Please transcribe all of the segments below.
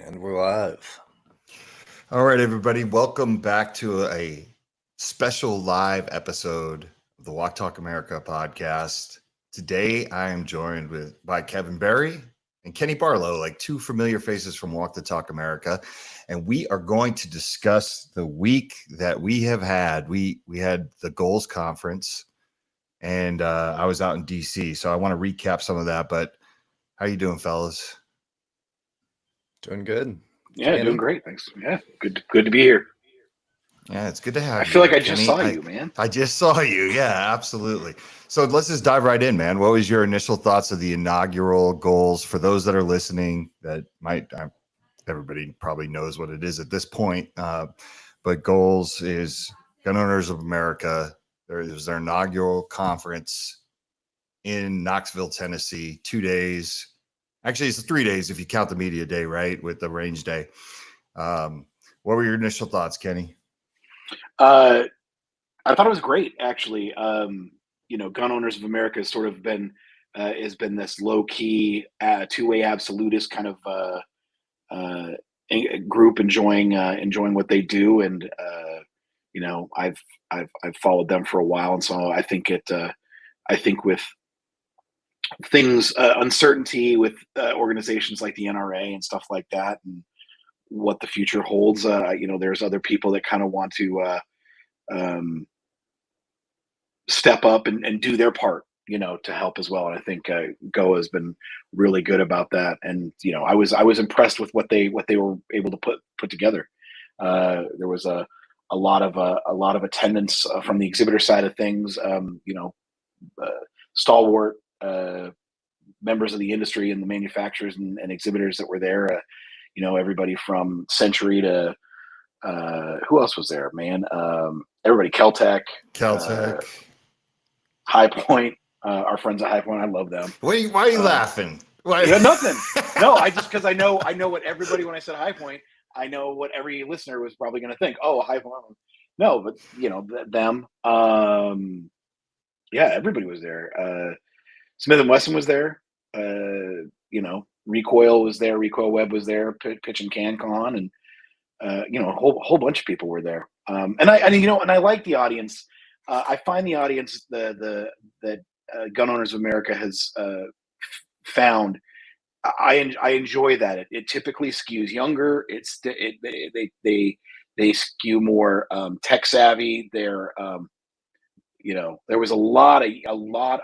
And we're live. All right, everybody. Welcome back to a special live episode of the Walk Talk America podcast. Today, I am joined by Kevin Berry and Kenny Barlow, like two familiar faces from Walk the Talk America. And we are going to discuss the week that we have had. We had the goals conference, and I was out in DC. So I want to recap some of that. But how you doing, fellas? Doing good. Yeah, Kenny? doing great. Thanks. Yeah, good to be here. Yeah, it's good to have you. I feel like I Kenny. just saw you, man. I just saw you. Yeah, absolutely. So let's just dive right in, man. What was your initial thoughts of the inaugural goals for those that are listening that might, everybody probably knows what it is at this point. But goals is Gun Owners of America. There was their inaugural conference in Knoxville, Tennessee, 2 days. Actually, it's 3 days if you count the media day, right? With the range day. What were your initial thoughts, Kenny? I thought it was great, actually. Gun Owners of America has sort of been this low key, two-way absolutist kind of group enjoying what they do, and I've followed them for a while, and so I think with things uncertainty with organizations like the NRA and stuff like that, and what the future holds, there's other people that kind of want to step up and do their part, to help as well. And I think Go has been really good about that. And I was impressed with what they were able to put together. There was a lot of attendance from the exhibitor side of things. Stalwart members of the industry and the manufacturers and exhibitors that were there. Everybody from Century to who else was there, man? Everybody, Keltec, High Point, our friends at High Point. I love them. Why are you laughing? Why? Nothing. No, because I know what everybody, when I said High Point, I know what every listener was probably going to think. Oh, High Point. No, but them. Yeah, everybody was there. Smith & Wesson was there. Recoil was there. Recoil Web was there. Pitch and CanCon, and a whole bunch of people were there. And I like the audience. I find the audience that Gun Owners of America has found. I enjoy that. It typically skews younger. They skew more tech savvy. There was a lot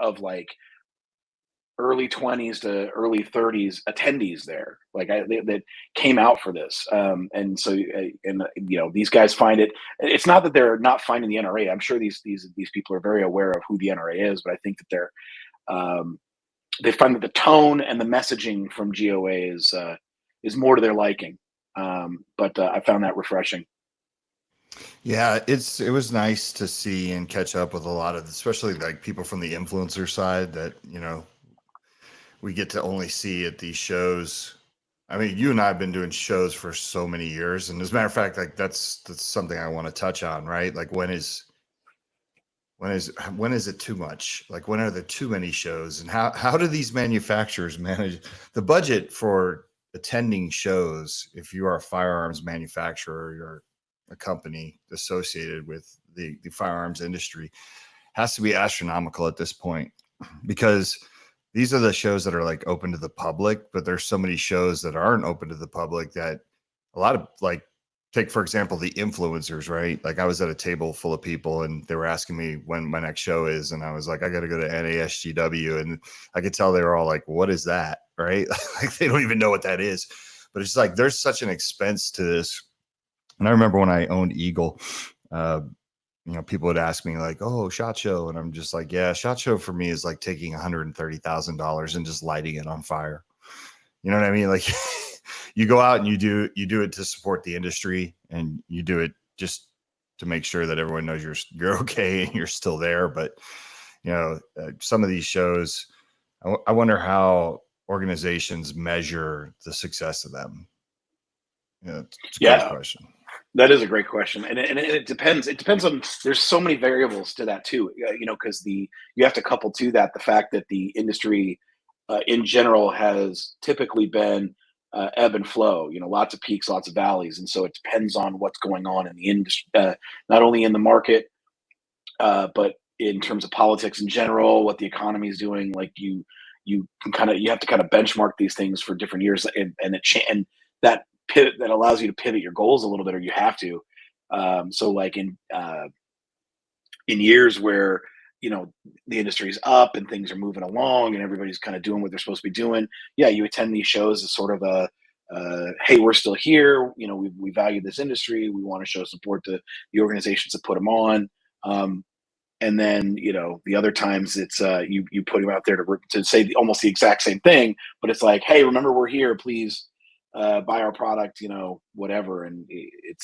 of like early 20s to early 30s attendees there, that came out for this, and so these guys find it. It's not that they're not finding the NRA. I'm sure these people are very aware of who the NRA is, but I think that they find that the tone and the messaging from GOA is more to their liking. But I found that refreshing. Yeah, it was nice to see and catch up with a lot of, especially like people from the influencer side that we get to only see at these shows. I mean, you and I have been doing shows for so many years, and as a matter of fact, like that's something I want to touch on, right? Like when is it too much? Like when are there too many shows, and how do these manufacturers manage the budget for attending shows? If you are a firearms manufacturer, you're a company associated with the firearms industry, has to be astronomical at this point, because these are the shows that are like open to the public, but there's so many shows that aren't open to the public that a lot of, like, take, for example, the influencers, right? Like I was at a table full of people and they were asking me when my next show is. And I was like, I got to go to NASGW. And I could tell they were all like, what is that? Right? Like they don't even know what that is, but it's like, there's such an expense to this. And I remember when I owned Eagle, people would ask me like, oh, SHOT Show. And I'm just like, yeah, SHOT Show for me is like taking $130,000 and just lighting it on fire. You know what I mean? Like you go out and you do it to support the industry, and you do it just to make sure that everyone knows you're okay and you're still there. But, some of these shows, I wonder how organizations measure the success of them. It's a great question. That is a great question, and it depends. It depends on. There's so many variables to that too. Because you have to couple to that the fact that the industry in general has typically been ebb and flow, lots of peaks, lots of valleys. And so it depends on what's going on in the industry, not only in the market, but in terms of politics in general, what the economy is doing. Like you have to kind of benchmark these things for different years, and that pivot that allows you to pivot your goals a little bit, or you have to. So like in years where the industry's up and things are moving along and everybody's kind of doing what they're supposed to be doing, yeah, you attend these shows as sort of a hey, we're still here, we value this industry, we want to show support to the organizations that put them on. And then the other times it's you put them out there to say almost the exact same thing, but it's like, hey, remember, we're here, please buy our product, whatever. And it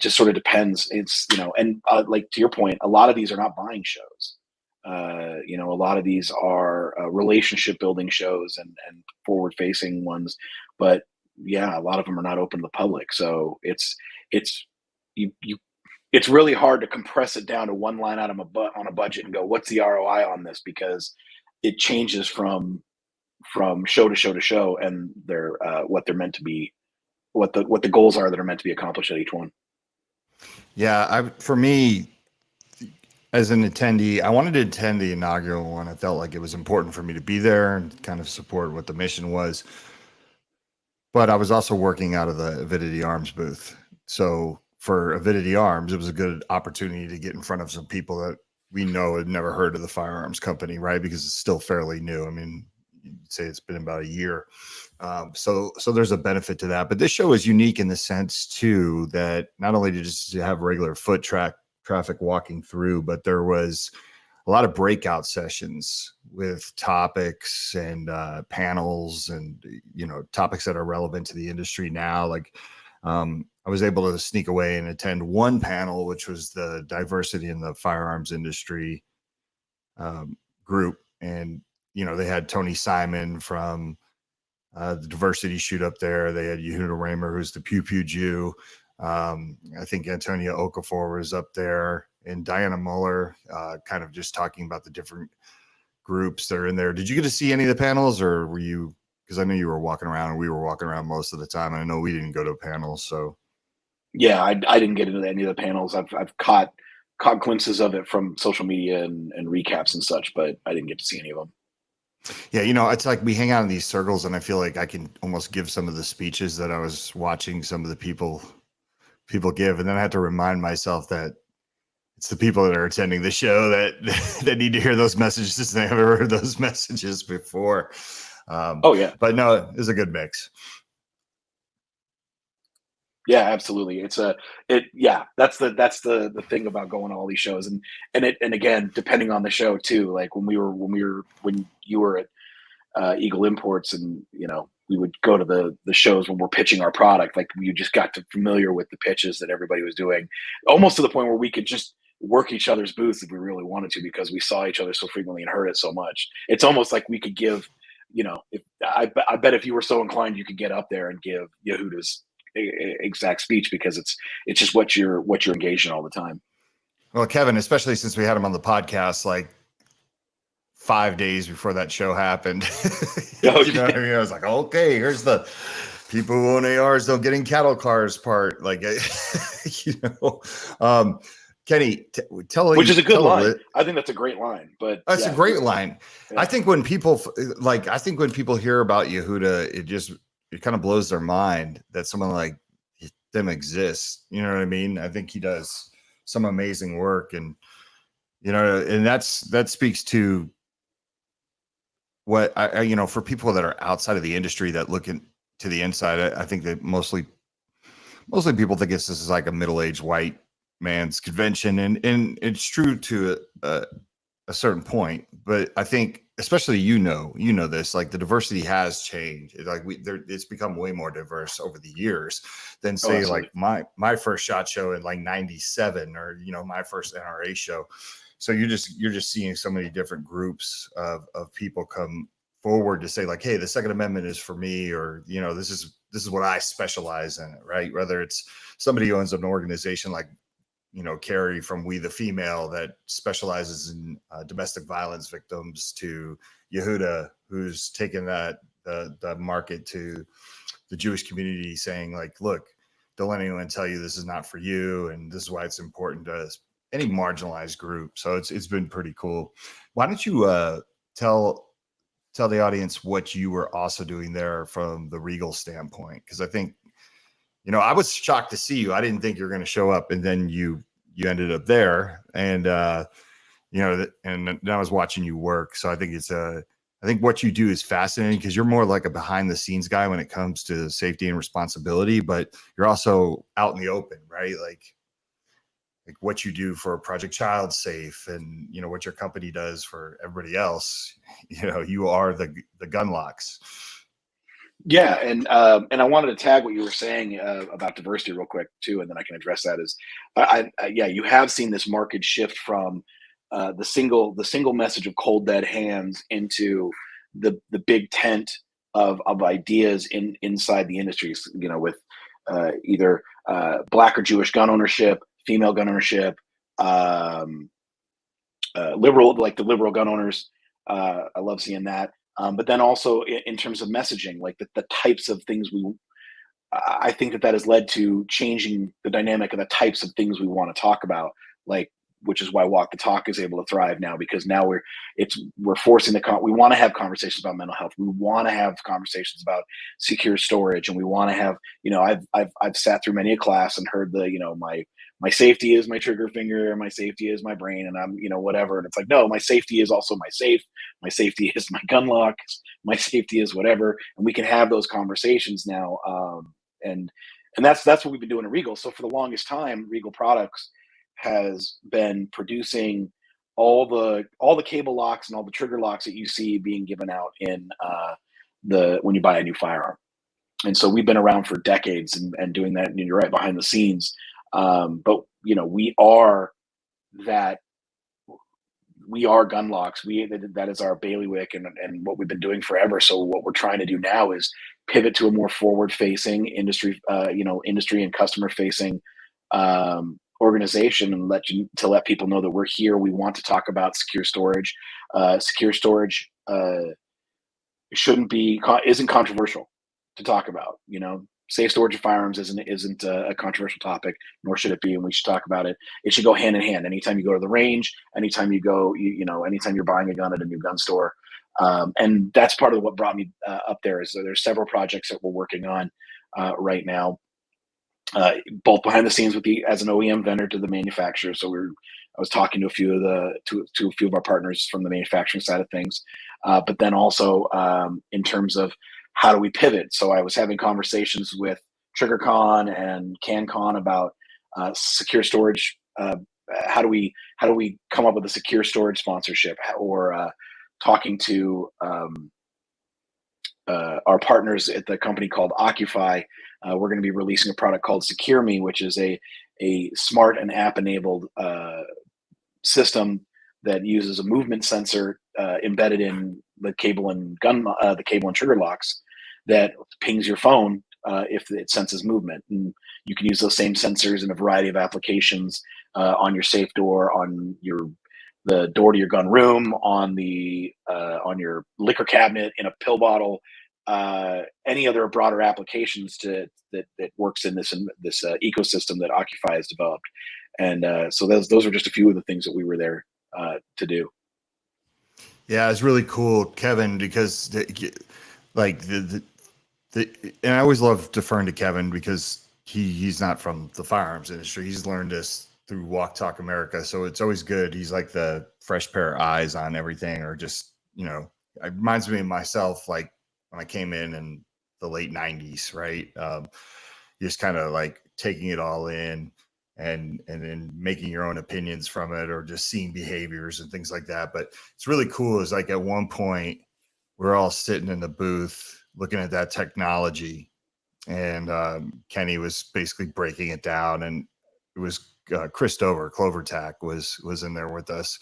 just sort of depends. It's and like to your point, a lot of these are not buying shows. A lot of these are relationship building shows and forward facing ones, but yeah, a lot of them are not open to the public. So it's you it's really hard to compress it down to one line item on a budget and go, what's the ROI on this? Because it changes from show to show to show, and they're what they're meant to be, what the goals are that are meant to be accomplished at each one. Yeah, for me, as an attendee, I wanted to attend the inaugural one. I felt like it was important for me to be there and kind of support what the mission was. But I was also working out of the Avidity Arms booth. So for Avidity Arms, it was a good opportunity to get in front of some people that we know had never heard of the firearms company, right? Because it's still fairly new. I mean, you'd say it's been about a year. So there's a benefit to that. But this show is unique in the sense, too, that not only did you have regular foot traffic walking through, but there was a lot of breakout sessions with topics and panels and, topics that are relevant to the industry now. Like I was able to sneak away and attend one panel, which was the diversity in the firearms industry group. And, they had Tony Simon from the diversity shoot up there. They had Yehuda Raymer, who's the Pew Pew Jew. I think Antonia Okafor was up there, and Diana Muller, kind of just talking about the different groups that are in there. Did you get to see any of the panels, or were you, because I know you were walking around and we were walking around most of the time. I know we didn't go to panels. So yeah, I didn't get into any of the panels. I've caught glimpses of it from social media and recaps and such, but I didn't get to see any of them. Yeah, it's like we hang out in these circles, and I feel like I can almost give some of the speeches that I was watching some of the people give, and then I have to remind myself that it's the people that are attending the show that need to hear those messages. They haven't heard those messages before. Oh yeah, but no, it's a good mix. Yeah, absolutely. That's the thing about going to all these shows, and again, depending on the show too. Like when you were at Eagle Imports, and we would go to the shows when we're pitching our product. Like you just got familiar with the pitches that everybody was doing, almost to the point where we could just work each other's booths if we really wanted to, because we saw each other so frequently and heard it so much. It's almost like we could give, I bet if you were so inclined, you could get up there and give Yehuda's exact speech, because it's just what you're engaged in all the time. Well, Kevin, especially since we had him on the podcast like 5 days before that show happened. What I mean? I was like, okay, here's the people who own ARs don't get in cattle cars part. Like, Kenny, which is a good line. I think that's a great line. But that's a great line. Yeah. I think when people hear about Yehuda, it kind of blows their mind that someone like them exists. You know what I mean? I think he does some amazing work, and and that speaks to what I for people that are outside of the industry that look into the inside. I think that mostly people think this is like a middle-aged white man's convention, and it's true to a certain point, but I think especially this, like the diversity has changed. It's become way more diverse over the years than say like my first SHOT Show in like 97, or my first NRA show. So you're just seeing so many different groups of people come forward to say like, hey, the Second Amendment is for me, or this is what I specialize in, right? Whether it's somebody who owns an organization like Carrie from We the Female that specializes in domestic violence victims, to Yehuda, who's taken that the market to the Jewish community, saying like, look, don't let anyone tell you this is not for you, and this is why it's important to any marginalized group. So it's been pretty cool. Why don't you tell the audience what you were also doing there from the Regal standpoint? Because I think, you know, I was shocked to see you. I didn't think you were going to show up, and then you ended up there, and you know, and then I was watching you work. So I think I think what you do is fascinating, because you're more like a behind the scenes guy when it comes to safety and responsibility, but you're also out in the open, right? Like what you do for Project Child Safe, and, you know, what your company does for everybody else. You know, you are the gun locks. Yeah, and I wanted to tag what you were saying about diversity real quick too, and then I can address that. Is yeah, you have seen this market shift from the single message of cold dead hands into the big tent of ideas inside the industries. You know, with either Black or Jewish gun ownership, female gun ownership, liberal, like the liberal gun owners. I love seeing that. But then also in terms of messaging, like the types of things I think that has led to changing the dynamic of the types of things we want to talk about, like, which is why Walk the Talk is able to thrive now, because now we're forcing we want to have conversations about mental health. We want to have conversations about secure storage, and we want to have, you know, I've sat through many a class and heard the, you know, my safety is my trigger finger, and my safety is my brain, and I'm, you know, whatever. And it's like, no, my safety is also my safe. My safety is my gun locks. My safety is whatever. And we can have those conversations now. And that's what we've been doing at Regal. So for the longest time, Regal Products has been producing all the cable locks and all the trigger locks that you see being given out in when you buy a new firearm. And so we've been around for decades and doing that. And you're right, behind the scenes. But, you know, we are gun locks. That is our bailiwick, and what we've been doing forever. So what we're trying to do now is pivot to a more forward-facing industry, industry and customer-facing organization, and let people know that we're here. We want to talk about secure storage. Secure storage isn't controversial to talk about. You know, safe storage of firearms isn't a controversial topic, nor should it be, and we should talk about it. It should go hand in hand. Anytime you go to the range, anytime you go, anytime you're buying a gun at a new gun store, and that's part of what brought me up there. Is that there's several projects that we're working on right now, both behind the scenes as an OEM vendor to the manufacturer. So I was talking to a few of our partners from the manufacturing side of things, but then also in terms of how do we pivot. So I was having conversations with TriggerCon and CanCon about secure storage. How do we come up with a secure storage sponsorship, or talking to our partners at the company called Occupy. We're going to be releasing a product called Secure Me, which is a smart and app-enabled system that uses a movement sensor embedded in the cable and trigger locks that pings your phone if it senses movement. And you can use those same sensors in a variety of applications on your safe door, on the door to your gun room, on your liquor cabinet, in a pill bottle, any other broader applications that works in this ecosystem that Occupy has developed. And so those are just a few of the things that we were there to do. Yeah, it's really cool, Kevin, because and I always love deferring to Kevin, because he's not from the firearms industry. He's learned this through Walk Talk America. So it's always good. He's like the fresh pair of eyes on everything, or just, you know, it reminds me of myself, like when I came in the late 90s, right? Just kind of like taking it all in and then making your own opinions from it, or just seeing behaviors and things like that. But it's really cool. Is like at one point we're all sitting in the booth looking at that technology, and Kenny was basically breaking it down, and it was Chris Dover, CloverTac was in there with us.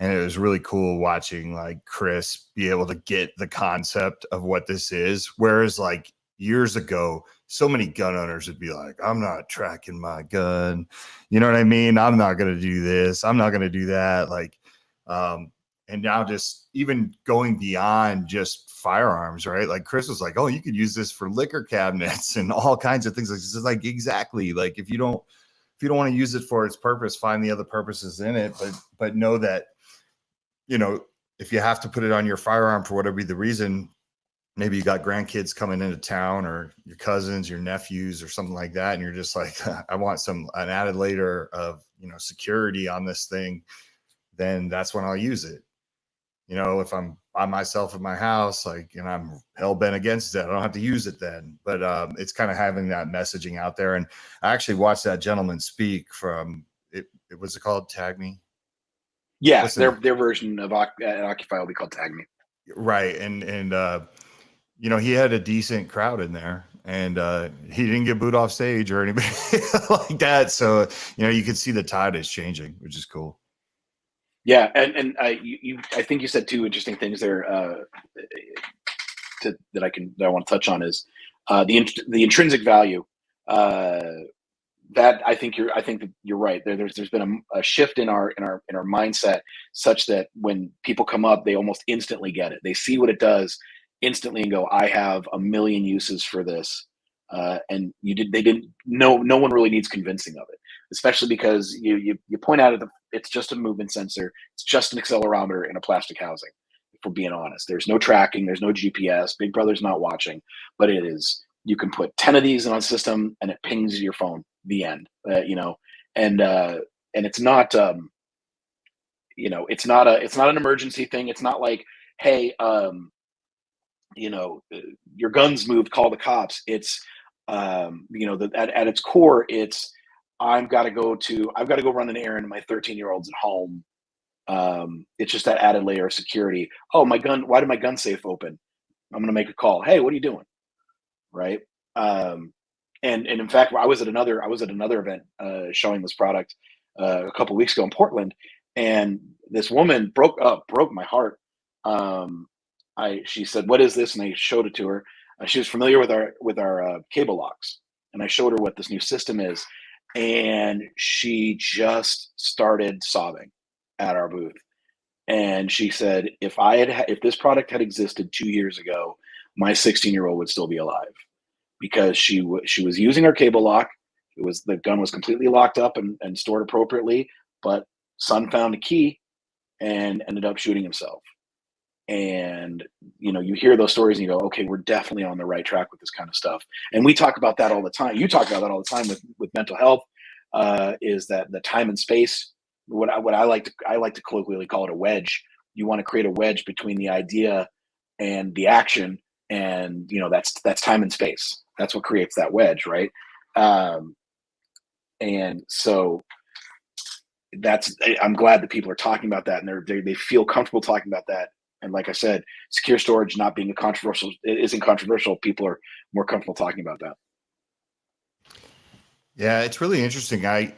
And it was really cool watching like Chris be able to get the concept of what this is. Whereas like years ago, so many gun owners would be like, I'm not tracking my gun. You know what I mean? I'm not going to do this. I'm not going to do that. Like, and now just even going beyond just firearms, right? Like Chris was like, oh, you could use this for liquor cabinets and all kinds of things. Like, it's like, exactly. Like if you don't want to use it for its purpose, find the other purposes in it, but know that, if you have to put it on your firearm for whatever the reason, maybe you got grandkids coming into town or your cousins, your nephews or something like that. And you're just like, I want an added layer of, security on this thing. Then that's when I'll use it. If I'm by myself in my house, like, and I'm hell bent against that, I don't have to use it then. But it's kind of having that messaging out there. And I actually watched that gentleman speak from it. Was it called Tag Me? Yeah, their version of Occupy will be called Tag Me. Right. And he had a decent crowd in there, and he didn't get booed off stage or anything like that. So, you can see the tide is changing, which is cool. Yeah. And I think you said two interesting things there that I want to touch on is the intrinsic value. That I think that you're right. There's been a shift in our mindset such that when people come up, they almost instantly get it. They see what it does instantly and go, I have a million uses for this. And no one really needs convincing of it, especially because you point out it's just a movement sensor. It's just an accelerometer in a plastic housing. If we're being honest, there's no tracking, there's no GPS. Big Brother's not watching, but it is. You can put 10 of these in a system and it pings your phone. The end. And it's not. It's not an emergency thing. It's not like, hey, your gun's moved, call the cops. It's at its core, it's I've got to go run an errand. My 13-year-old's at home. It's just that added layer of security. Oh, my gun! Why did my gun safe open? I'm going to make a call. Hey, what are you doing? Right. And in fact, I was at another event showing this product a couple of weeks ago in Portland, and this woman broke my heart. She said, "What is this?" And I showed it to her. She was familiar with our cable locks, and I showed her what this new system is, and she just started sobbing at our booth. And she said, if this product had existed 2 years ago, my 16-year-old would still be alive, because she was using her cable lock. The gun was completely locked up and stored appropriately, but son found a key and ended up shooting himself. And you hear those stories and you go, okay, we're definitely on the right track with this kind of stuff. And we talk about that all the time. You talk about that all the time with mental health. Is that the time and space? What I like to colloquially call it a wedge. You want to create a wedge between the idea and the action, and that's time and space. That's what creates that wedge, right? And so I'm glad that people are talking about that, and they feel comfortable talking about that. And like I said, secure storage not being isn't controversial. People are more comfortable talking about that. Yeah, it's really interesting. I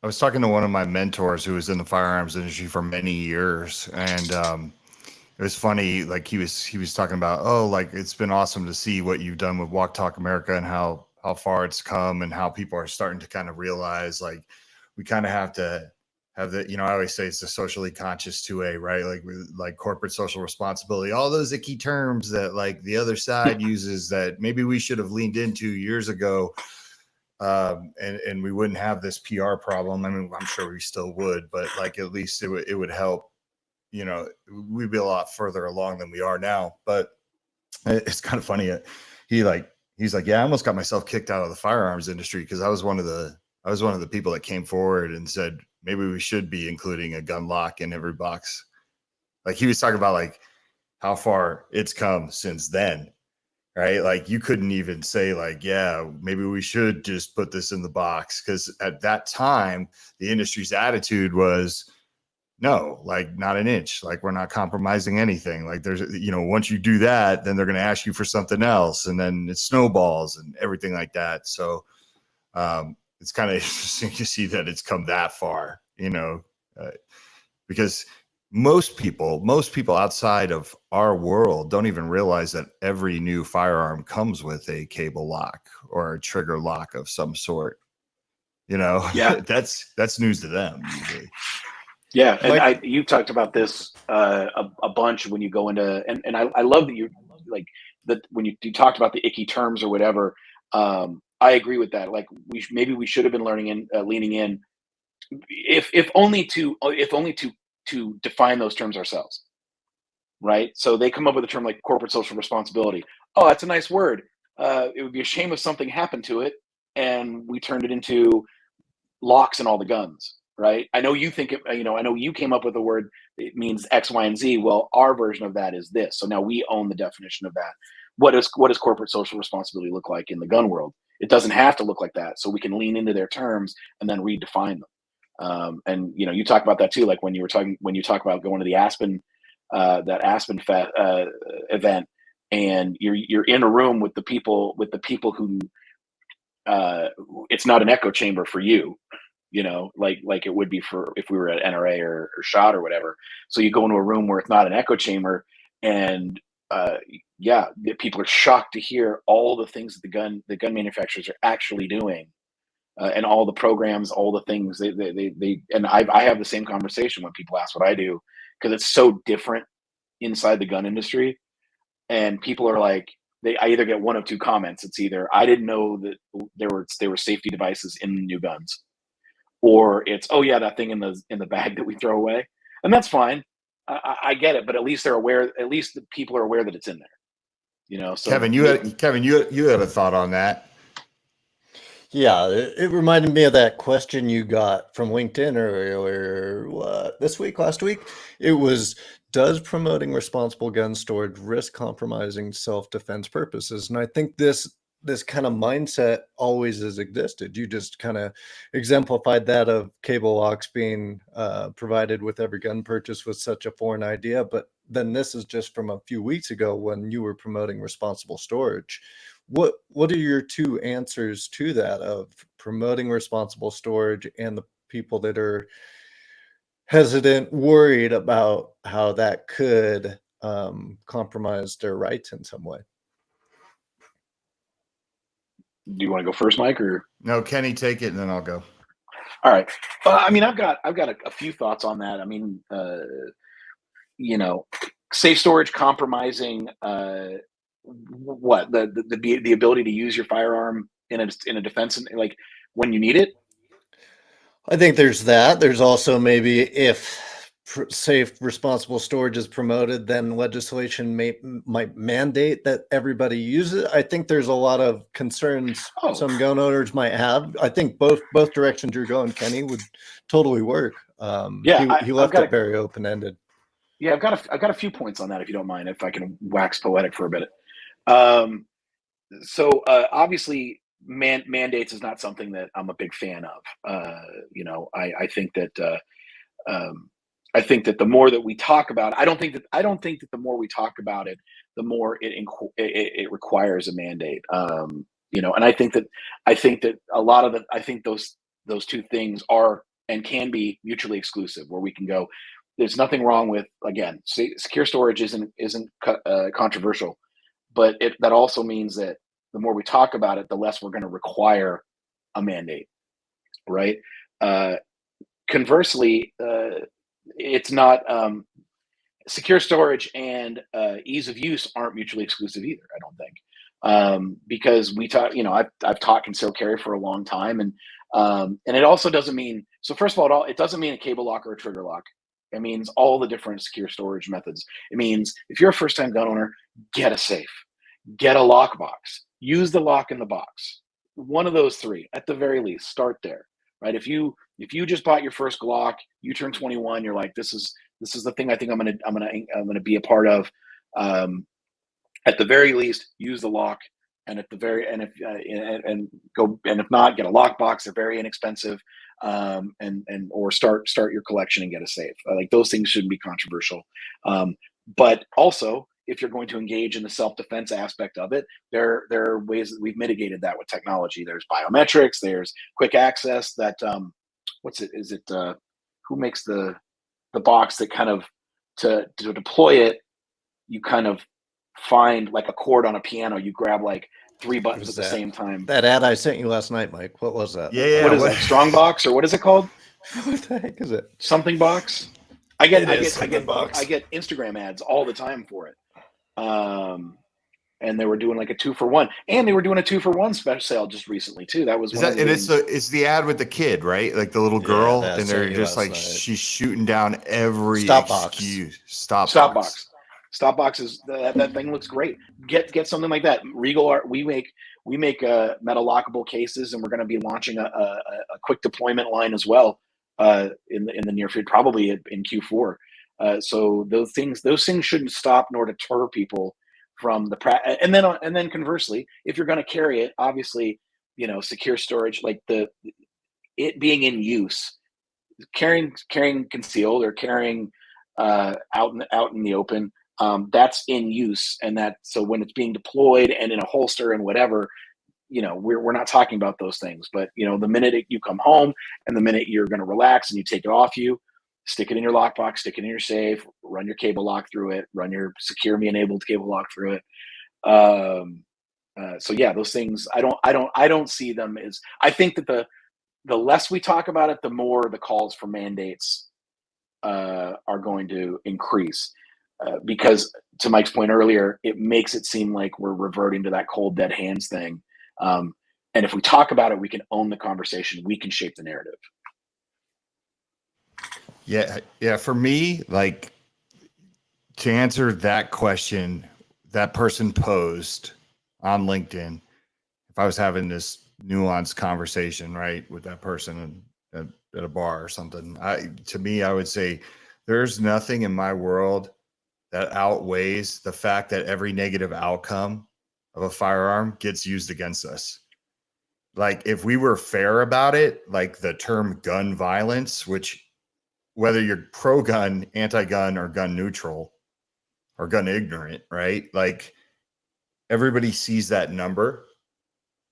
was talking to one of my mentors who was in the firearms industry for many years, and it was funny. Like he was talking about, oh, like it's been awesome to see what you've done with Walk Talk America and how far it's come, and how people are starting to kind of realize, like, we kind of have to have the, I always say it's the socially conscious 2A, right? Like corporate social responsibility, all those icky terms that like the other side uses that maybe we should have leaned into years ago. And we wouldn't have this PR problem. I mean, I'm sure we still would, but like, at least it would help, we'd be a lot further along than we are now. But it's kind of funny. He's like, yeah, I almost got myself kicked out of the firearms industry because I was one of the people that came forward and said, maybe we should be including a gun lock in every box. Like he was talking about like how far it's come since then. Right. Like you couldn't even say like, yeah, maybe we should just put this in the box. Cause at that time, the industry's attitude was no, like not an inch, like we're not compromising anything. Like there's, once you do that, then they're going to ask you for something else. And then it snowballs and everything like that. So it's kind of interesting to see that it's come that far, because most people outside of our world don't even realize that every new firearm comes with a cable lock or a trigger lock of some sort. Yeah. That's news to them usually. Yeah, and Mike, you talked about this a bunch when you go into, and I love that you like that when you talked about the icky terms or whatever. I agree with that. Like maybe we should have been leaning in, if only to define those terms ourselves, right? So they come up with a term like corporate social responsibility. Oh, that's a nice word. It would be a shame if something happened to it, and we turned it into locks and all the guns, right? I know you think I know you came up with a word that means X, Y, and Z. Well, our version of that is this. So now we own the definition of that. What does corporate social responsibility look like in the gun world? It doesn't have to look like that. So we can lean into their terms and then redefine them. And you talk about that too, like when you talk about going to the Aspen, that event, and you're in a room with the people who it's not an echo chamber for you, like it would be for if we were at NRA or SHOT or whatever. So you go into a room where it's not an echo chamber, and yeah, people are shocked to hear all the things that the gun manufacturers are actually doing, and all the programs, all the things they and I have the same conversation when people ask what I do, because it's so different inside the gun industry, and people are like, I either get one of two comments. It's either I didn't know that there were safety devices in new guns, or it's, oh yeah, that thing in the bag that we throw away, and that's fine. I get it, but at least they're aware. At least the people are aware that it's in there. So Kevin, you had a thought on that. yeah, it reminded me of that question you got from LinkedIn earlier, last week. It was, does promoting responsible gun storage risk compromising self-defense purposes? And I think this kind of mindset always has existed. You just kind of exemplified that of cable locks being provided with every gun purchase was such a foreign idea. But then this is just from a few weeks ago when you were promoting responsible storage. What are your two answers to that of promoting responsible storage and the people that are hesitant, worried about how that could compromise their rights in some way? Do you want to go first, Mike, or No, Kenny, take it, and then I'll go. all right? I mean, I've got a few thoughts on that. I mean, safe storage compromising what the ability to use your firearm in a defense, like when you need it. I think there's that. There's also maybe if safe, responsible storage is promoted, then legislation might mandate that everybody use it. I think there's a lot of concerns some gun owners might have. I think both directions you're going, Kenny, would totally work. Yeah, he left it very open ended. Yeah, I've got a few points on that, if you don't mind, if I can wax poetic for a bit. So obviously, mandates is not something that I'm a big fan of. I think that I think that the more that we talk about, I don't think that the more we talk about it, the more it requires a mandate. And I think that a lot of I think those two things are and can be mutually exclusive, where we can go. There's nothing wrong with, again, secure storage isn't controversial, but that also means that the more we talk about it, the less we're going to require a mandate, right? Conversely, it's not secure storage and ease of use aren't mutually exclusive either. I don't think, because we talk. I've taught concealed carry for a long time, and it also doesn't mean. So first of all, it doesn't mean a cable lock or a trigger lock. It means all the different secure storage methods. It means if you're a first-time gun owner, get a safe, get a lockbox, use the lock in the box. One of those three, at the very least, start there, right? If you just bought your first Glock, you turn 21, you're like, this is the thing I think I'm gonna be a part of. At the very least, use the lock, and if not, get a lockbox. They're very inexpensive, or start your collection and get a safe. Like those things shouldn't be controversial, but also, if you're going to engage in the self-defense aspect of it, there are ways that we've mitigated that with technology. There's biometrics, there's quick access. That who makes the box that kind of to deploy it, you kind of find like a chord on a piano, you grab like 3 buttons at the same time. That ad I sent you last night, Mike, what was that? Yeah. What is that, Strongbox, or what is it called? What the heck is it? Something box. I It get is something box. I get Instagram ads all the time for it. And they were doing like a 2-for-1, and they were doing a 2-for-1 special sale just recently too. That was Is one of that, the and things. it's the ad with the kid, right? Like the little Yeah, girl, that I and they're sent you just last like, night. she's shooting down every Stop box. excuse. Stop Stop box. box. Stop box is that thing looks great. Get something like that. Regal Art. We make metal lockable cases, and we're going to be launching a quick deployment line as well in the near future, probably in Q4. So those things shouldn't stop nor deter people from the and then conversely, if you're going to carry it, obviously, secure storage, like it being in use, carrying concealed or carrying out in the open, that's in use, and that so when it's being deployed and in a holster and whatever, we're not talking about those things. But the minute you come home and the minute you're going to relax and you take it off you, stick it in your lockbox, stick it in your safe, run your cable lock through it, run your secure me enabled cable lock through it. So yeah, those things I don't see them as. I think that the less we talk about it, the more the calls for mandates are going to increase. Because to Mike's point earlier, it makes it seem like we're reverting to that cold dead hands thing. And if we talk about it, we can own the conversation. We can shape the narrative. Yeah. For me, like, to answer that question that person posed on LinkedIn, if I was having this nuanced conversation, right, with that person at a bar or something, to me, I would say there's nothing in my world that outweighs the fact that every negative outcome of a firearm gets used against us. Like, if we were fair about it, like the term gun violence, which whether you're pro-gun, anti-gun, or gun neutral or gun ignorant, right? Like, everybody sees that number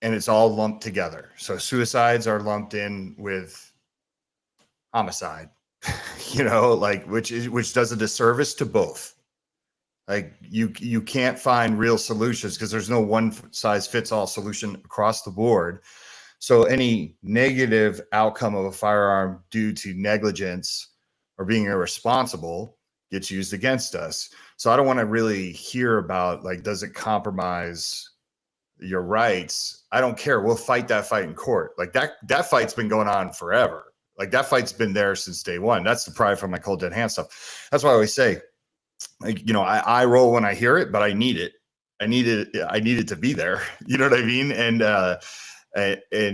and it's all lumped together. So suicides are lumped in with homicide, like, which does a disservice to both. Like, you can't find real solutions because there's no one size fits all solution across the board. So any negative outcome of a firearm due to negligence or being irresponsible gets used against us. So I don't want to really hear about, like, does it compromise your rights? I don't care. We'll fight that fight in court. Like, that fight's been going on forever. Like, that fight's been there since day one. That's the pride from my cold dead hand stuff. That's why I always say, like, I roll when I hear it, but I need it. I need it to be there. You know what I mean? And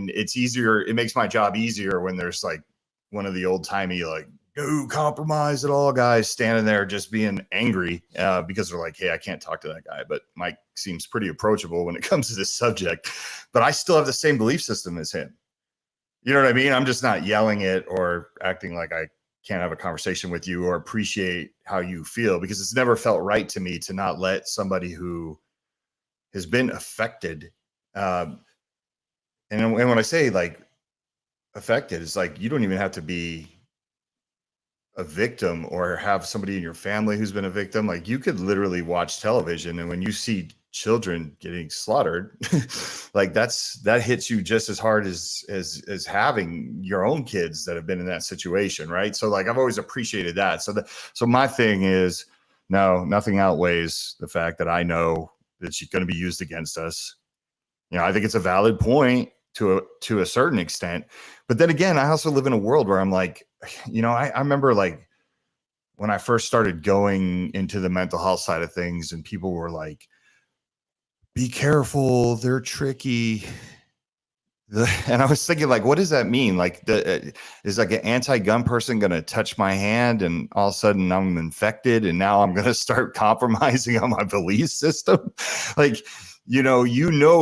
it's easier. It makes my job easier when there's like one of the old timey, like, no compromise at all guys standing there just being angry because they're like, hey, I can't talk to that guy. But Mike seems pretty approachable when it comes to this subject, but I still have the same belief system as him. You know what I mean? I'm just not yelling it or acting like I can't have a conversation with you or appreciate how you feel, because it's never felt right to me to not let somebody who has been affected. And when I say like affected, it's like, you don't even have to be a victim or have somebody in your family who's been a victim. Like, you could literally watch television, and when you see children getting slaughtered, like, that hits you just as hard as having your own kids that have been in that situation, right? So, like, I've always appreciated that. So my thing is, no, nothing outweighs the fact that I know that she's going to be used against us. I think it's a valid point to a certain extent, but then again, I also live in a world where I'm like, I remember, like, when I first started going into the mental health side of things, and people were like, be careful, they're tricky. And I was thinking, like, what does that mean? Like, is like an anti-gun person going to touch my hand and all of a sudden I'm infected and now I'm going to start compromising on my belief system? Like, you know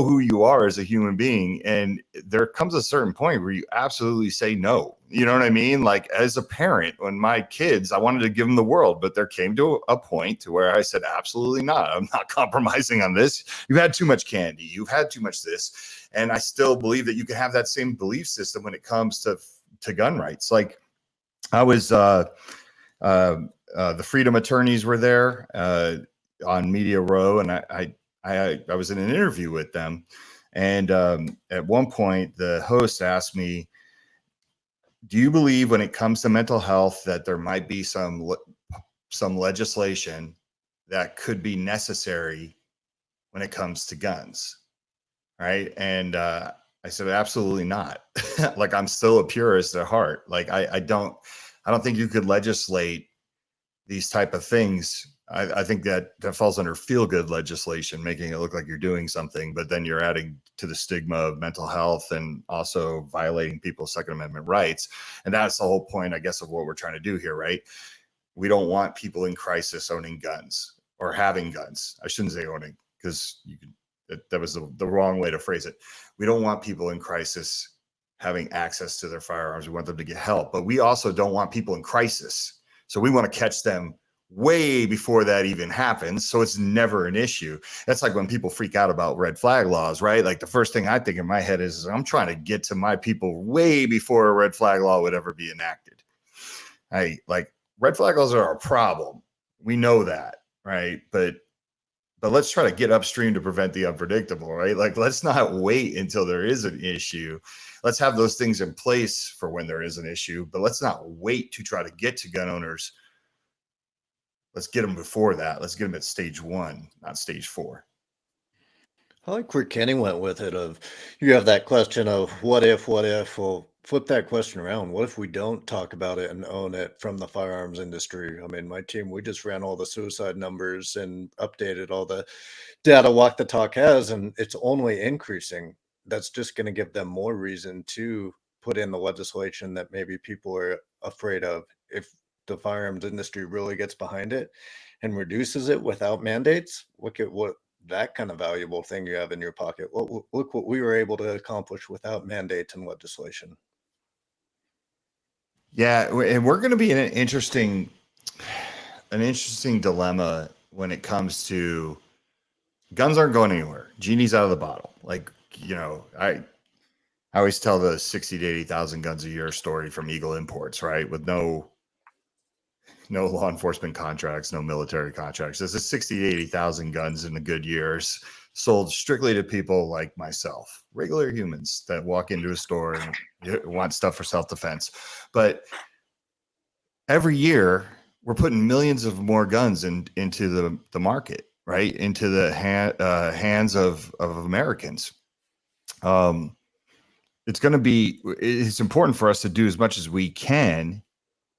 who you are as a human being, and there comes a certain point where you absolutely say no. You know what I mean? Like, as a parent, when my kids, I wanted to give them the world, but there came to a point to where I said, absolutely not. I'm not compromising on this. You've had too much candy. You've had too much this. And I still believe that you can have that same belief system when it comes to gun rights. Like, I was, the freedom attorneys were there on Media Row, and I was in an interview with them. And at one point, the host asked me, do you believe when it comes to mental health that there might be some legislation that could be necessary when it comes to guns? Right. And I said, absolutely not. Like, I'm still a purist at heart. Like, I don't think you could legislate these type of things. I think that falls under feel good legislation, making it look like you're doing something, but then you're adding to the stigma of mental health and also violating people's Second Amendment rights. And that's the whole point, I guess, of what we're trying to do here, right? We don't want people in crisis owning guns or having guns. I shouldn't say owning, because you could, that was the wrong way to phrase it. We don't want people in crisis having access to their firearms. We want them to get help, but we also don't want people in crisis. So we want to catch them way before that even happens, so it's never an issue. That's like when people freak out about red flag laws, right? Like, the first thing I think in my head is I'm trying to get to my people way before a red flag law would ever be enacted. Like, red flag laws are a problem. We know that, right? But let's try to get upstream to prevent the unpredictable, right? Like, let's not wait until there is an issue. Let's have those things in place for when there is an issue, but let's not wait to try to get to gun owners. Let's get them before that. Let's get them at stage 1, not stage 4. I like where Kenny went with it. Of, you have that question of what if, well, flip that question around. What if we don't talk about it and own it from the firearms industry? I mean, my team, we just ran all the suicide numbers and updated all the data Walk the Talk has, and it's only increasing. That's just going to give them more reason to put in the legislation that maybe people are afraid of. If the firearms industry really gets behind it and reduces it without mandates, look at what that kind of valuable thing you have in your pocket. Look what we were able to accomplish without mandates and legislation. Yeah, and we're going to be in an interesting dilemma when it comes to guns. Aren't going anywhere. Genie's out of the bottle. Like, I always tell the 60 to 80,000 guns a year story from Eagle Imports, right? With no law enforcement contracts, no military contracts. This is 60 to 80,000 guns in the good years, sold strictly to people like myself, regular humans that walk into a store and want stuff for self-defense. But every year we're putting millions of more guns into the market, right? Into the hands of Americans. It's important for us to do as much as we can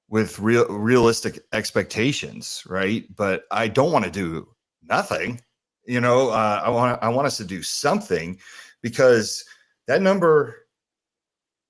with realistic expectations, right? But I don't want to do nothing. I want us to do something, because that number,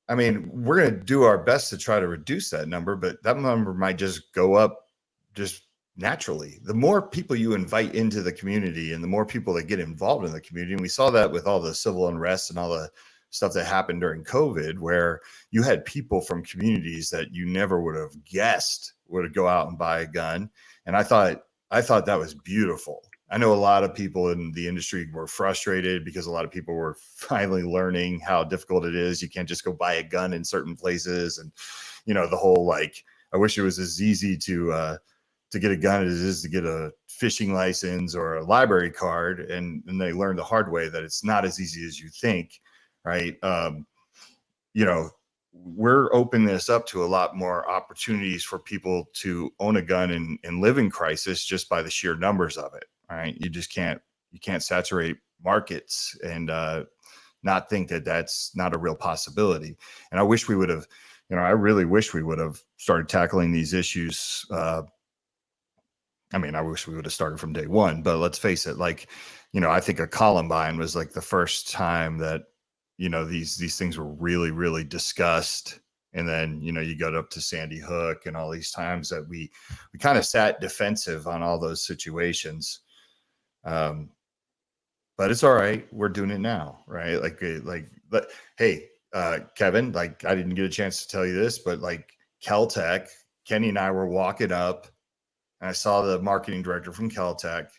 I mean, we're going to do our best to try to reduce that number, but that number might just go up just naturally. The more people you invite into the community and the more people that get involved in the community, and we saw that with all the civil unrest and all the stuff that happened during COVID, where you had people from communities that you never would have guessed would go out and buy a gun. And I thought that was beautiful. I know a lot of people in the industry were frustrated because a lot of people were finally learning how difficult it is. You can't just go buy a gun in certain places. And, the whole, like, I wish it was as easy to get a gun as it is to get a fishing license or a library card. And they learned the hard way that it's not as easy as you think. Right. We're opening this up to a lot more opportunities for people to own a gun and live in crisis just by the sheer numbers of it. Right. You can't saturate markets and not think that that's not a real possibility. And I wish we would have, I really wish we would have started tackling these issues. I wish we would have started from day one, but let's face it, like, I think a Columbine was like the first time that, these things were really, really discussed. And then, you got up to Sandy Hook and all these times that we kind of sat defensive on all those situations. But it's all right. We're doing it now. Right. But hey, Kevin, like, I didn't get a chance to tell you this, but like Kel-Tec, Kenny and I were walking up and I saw the marketing director from Kel-Tec.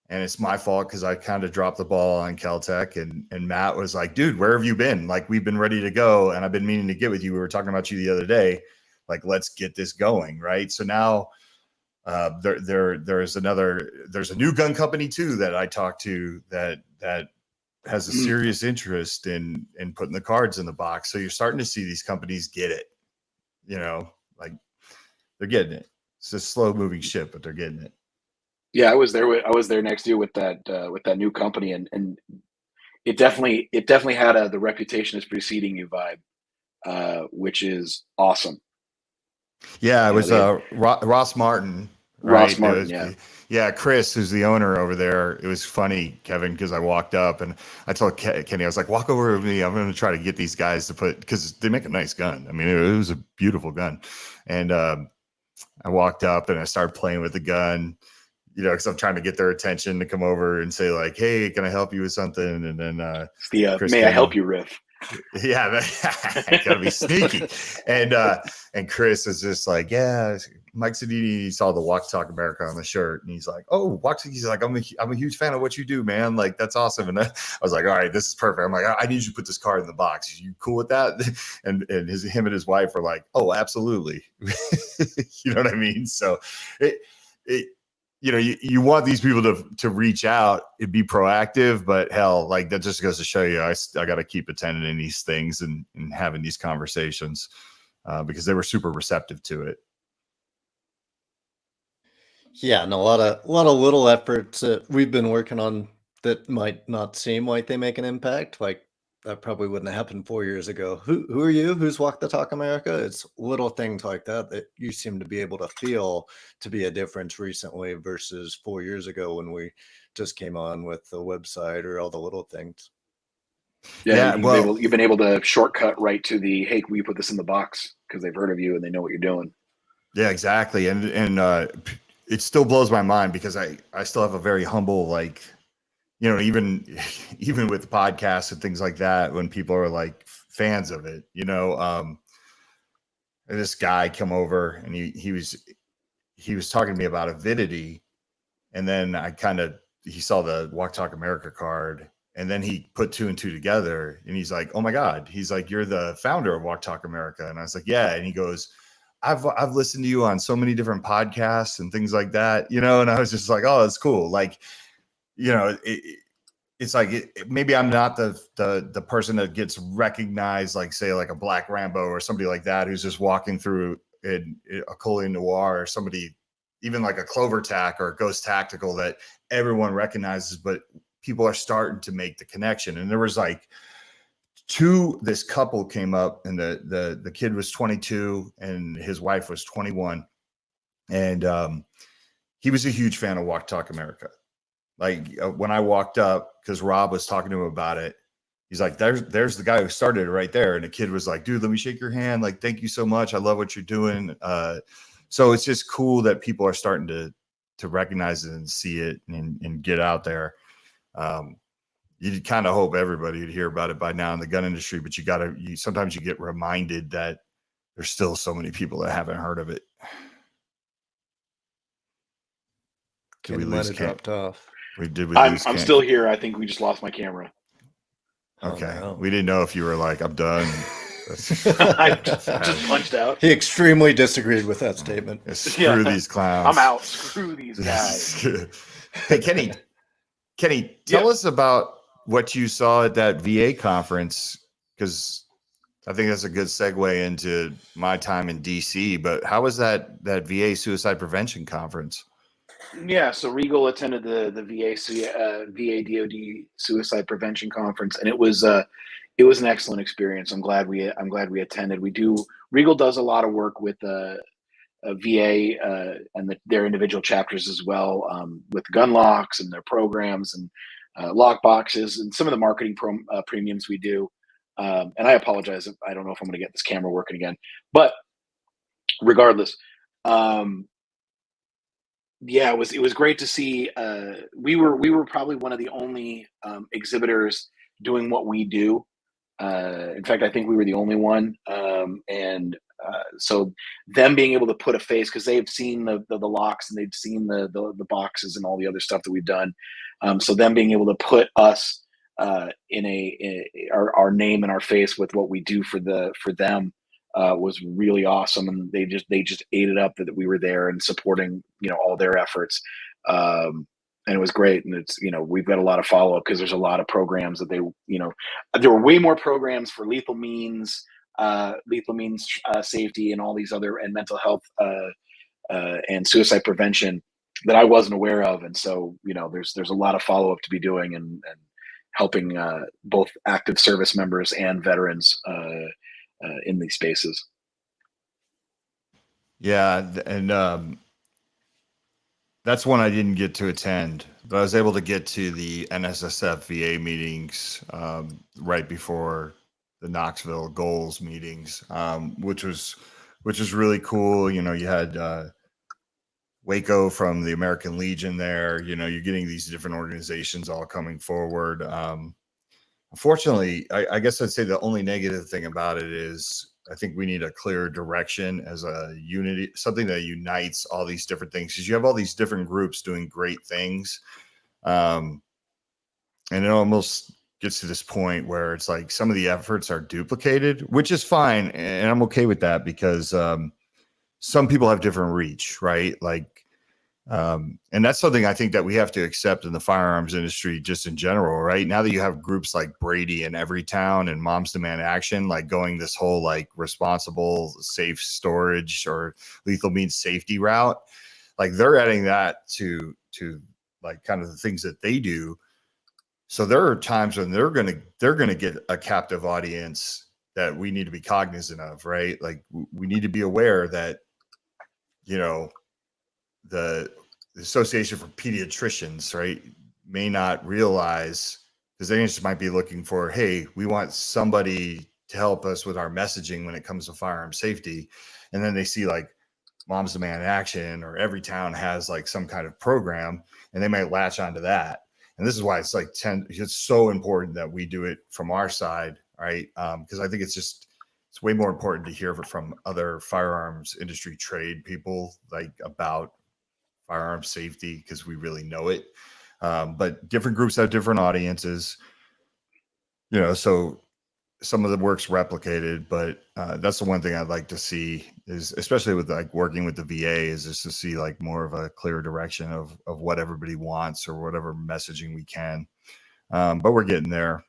And it's my fault because I kind of dropped the ball on Kel-Tec, and Matt was like, dude, where have you been? Like, we've been ready to go. And I've been meaning to get with you. We were talking about you the other day. Like, let's get this going. Right. So now there's a new gun company too, that I talked to that has a serious interest in putting the cards in the box. So you're starting to see these companies get it. you know, like they're getting it. It's a slow moving ship, but they're getting it. Yeah, I was there. I was there next year with that new company, and it definitely had the reputation as preceding you vibe, which is awesome. Yeah, it You know, was they had Ross Martin, Ross right? It Martin. was, Yeah, yeah, Chris, who's the owner over there. It was funny, Kevin, because I walked up and I told Kenny, I was like, walk over with me. I'm going to try to get these guys to put, because they make a nice gun. I mean, it was a beautiful gun. And I walked up and I started playing with the gun, you know, because I'm trying to get their attention to come over and say like, hey, can I help you with something? And then it's the Chris "May I came help over. you" riff. Yeah, gotta be sneaky. And Chris is just like, yeah, Mike Sodini saw the Walk Talk America on the shirt, and he's like, oh, he's like, I'm a huge fan of what you do, man. Like, that's awesome. And I was like, all right, this is perfect. I'm like, I need you to put this card in the box. You cool with that? And him and his wife were like, oh, absolutely. You know what I mean? So it you know, you want these people to reach out and be proactive, but hell, like that just goes to show you, I got to keep attending these things and having these conversations because they were super receptive to it. Yeah, and a lot of little efforts that we've been working on that might not seem like they make an impact. Like that probably wouldn't have happened 4 years ago. Who are you? Who's Walk the Talk America? It's little things like that that you seem to be able to feel to be a difference recently versus 4 years ago when we just came on with the website or all the little things. Yeah, Yeah, well, you've been able to shortcut right to the "Hey, can we put this in the box?" because they've heard of you and they know what you're doing. yeah, exactly. And it still blows my mind because I still have a very humble, like, you know, even with podcasts and things like that, when people are like fans of it, you know, this guy come over and he was talking to me about avidity, and then he saw the Walk Talk America card, and then he put two and two together, and he's like, oh my God, he's like, you're the founder of Walk Talk America. And I was like, yeah. And he goes, I've listened to you on so many different podcasts and things like that, you know. And I was just like, oh, that's cool. Like, you know, it's like maybe I'm not the person that gets recognized, like say like a Black Rambo or somebody like that who's just walking through a Coley Noir, or somebody even like a Clover Tack or a Ghost Tactical that everyone recognizes, but people are starting to make the connection. And there was like this couple came up, and the kid was 22 and his wife was 21, and he was a huge fan of Walk Talk America. Like when I walked up, because Rob was talking to him about it, he's like, there's the guy who started it right there. And the kid was like, dude, let me shake your hand. Like, thank you so much. I love what you're doing. So it's just cool that people are starting to recognize it and see it and get out there. You kind of hope everybody would hear about it by now in the gun industry, but sometimes you get reminded that there's still so many people that haven't heard of it. Kenny might have dropped off. I'm still here. I think we just lost my camera. Okay. Oh, no. We didn't know if you were like, I'm done. I just punched out. He extremely disagreed with that statement. Screw these clowns. I'm out. Screw these guys. Hey, Kenny, tell us about what you saw at that VA conference, because I think that's a good segue into my time in DC. But how was that VA suicide prevention conference? Yeah, so Regal attended the VA DoD suicide prevention conference, and it was an excellent experience. I'm glad we attended. Regal does a lot of work with VA and their individual chapters as well, with gun locks and their programs and lock boxes and some of the marketing premiums we do. And I apologize, I don't know if I'm going to get this camera working again, but regardless. Yeah, it was great to see. We were probably one of the only exhibitors doing what we do. In fact, I think we were the only one. And so them being able to put a face, because they've seen the locks and they've seen the boxes and all the other stuff that we've done. So them being able to put us in our name and our face with what we do for them. Was really awesome, and they just ate it up that we were there and supporting all their efforts, and it was great. And it's we've got a lot of follow up because there's a lot of programs that there were way more programs for lethal means, lethal means safety and all these other, and mental health and suicide prevention that I wasn't aware of. And so, there's a lot of follow up to be doing, and helping both active service members and veterans in these spaces. Yeah, and that's one I didn't get to attend, but I was able to get to the NSSF VA meetings right before the Knoxville goals meetings, which was really cool. You had Waco from the American Legion there. You're getting these different organizations all coming forward. Unfortunately, I guess I'd say the only negative thing about it is I think we need a clear direction as a unity, something that unites all these different things, because you have all these different groups doing great things. And it almost gets to this point where it's like some of the efforts are duplicated, which is fine. And I'm okay with that, because some people have different reach, right? And that's something I think that we have to accept in the firearms industry just in general, right? Now that you have groups like Brady in every town and Moms Demand Action, like going this whole like responsible, safe storage or lethal means safety route, like they're adding that to like kind of the things that they do. So there are times when they're gonna get a captive audience that we need to be cognizant of, right? Like we need to be aware that, the Association for Pediatricians, right, may not realize, because they just might be looking for, hey, we want somebody to help us with our messaging when it comes to firearm safety. And then they see like Moms Demand Action or every town has like some kind of program, and they might latch onto that. And this is why it's like it's so important that we do it from our side, right? Because I think it's way more important to hear from other firearms industry trade people, like about firearm safety, because we really know it. But different groups have different audiences, so some of the work's replicated, but that's the one thing I'd like to see is, especially with like working with the VA, is just to see like more of a clear direction of what everybody wants or whatever messaging we can. But we're getting there.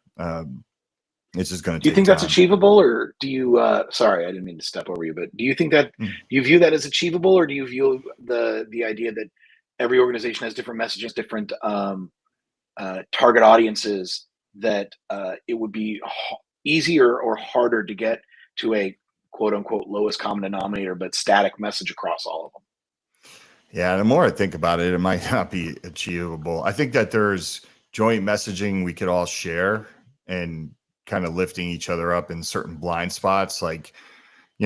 It's just going to take time. Do you think that's achievable, or do you, sorry, I didn't mean to step over you, but do you think that, do you view that as achievable, or do you view the idea that every organization has different messages, different target audiences, that it would be easier or harder to get to a quote unquote lowest common denominator, but static message across all of them? Yeah, the more I think about it, it might not be achievable. I think that there's joint messaging we could all share, and kind of lifting each other up in certain blind spots. Like,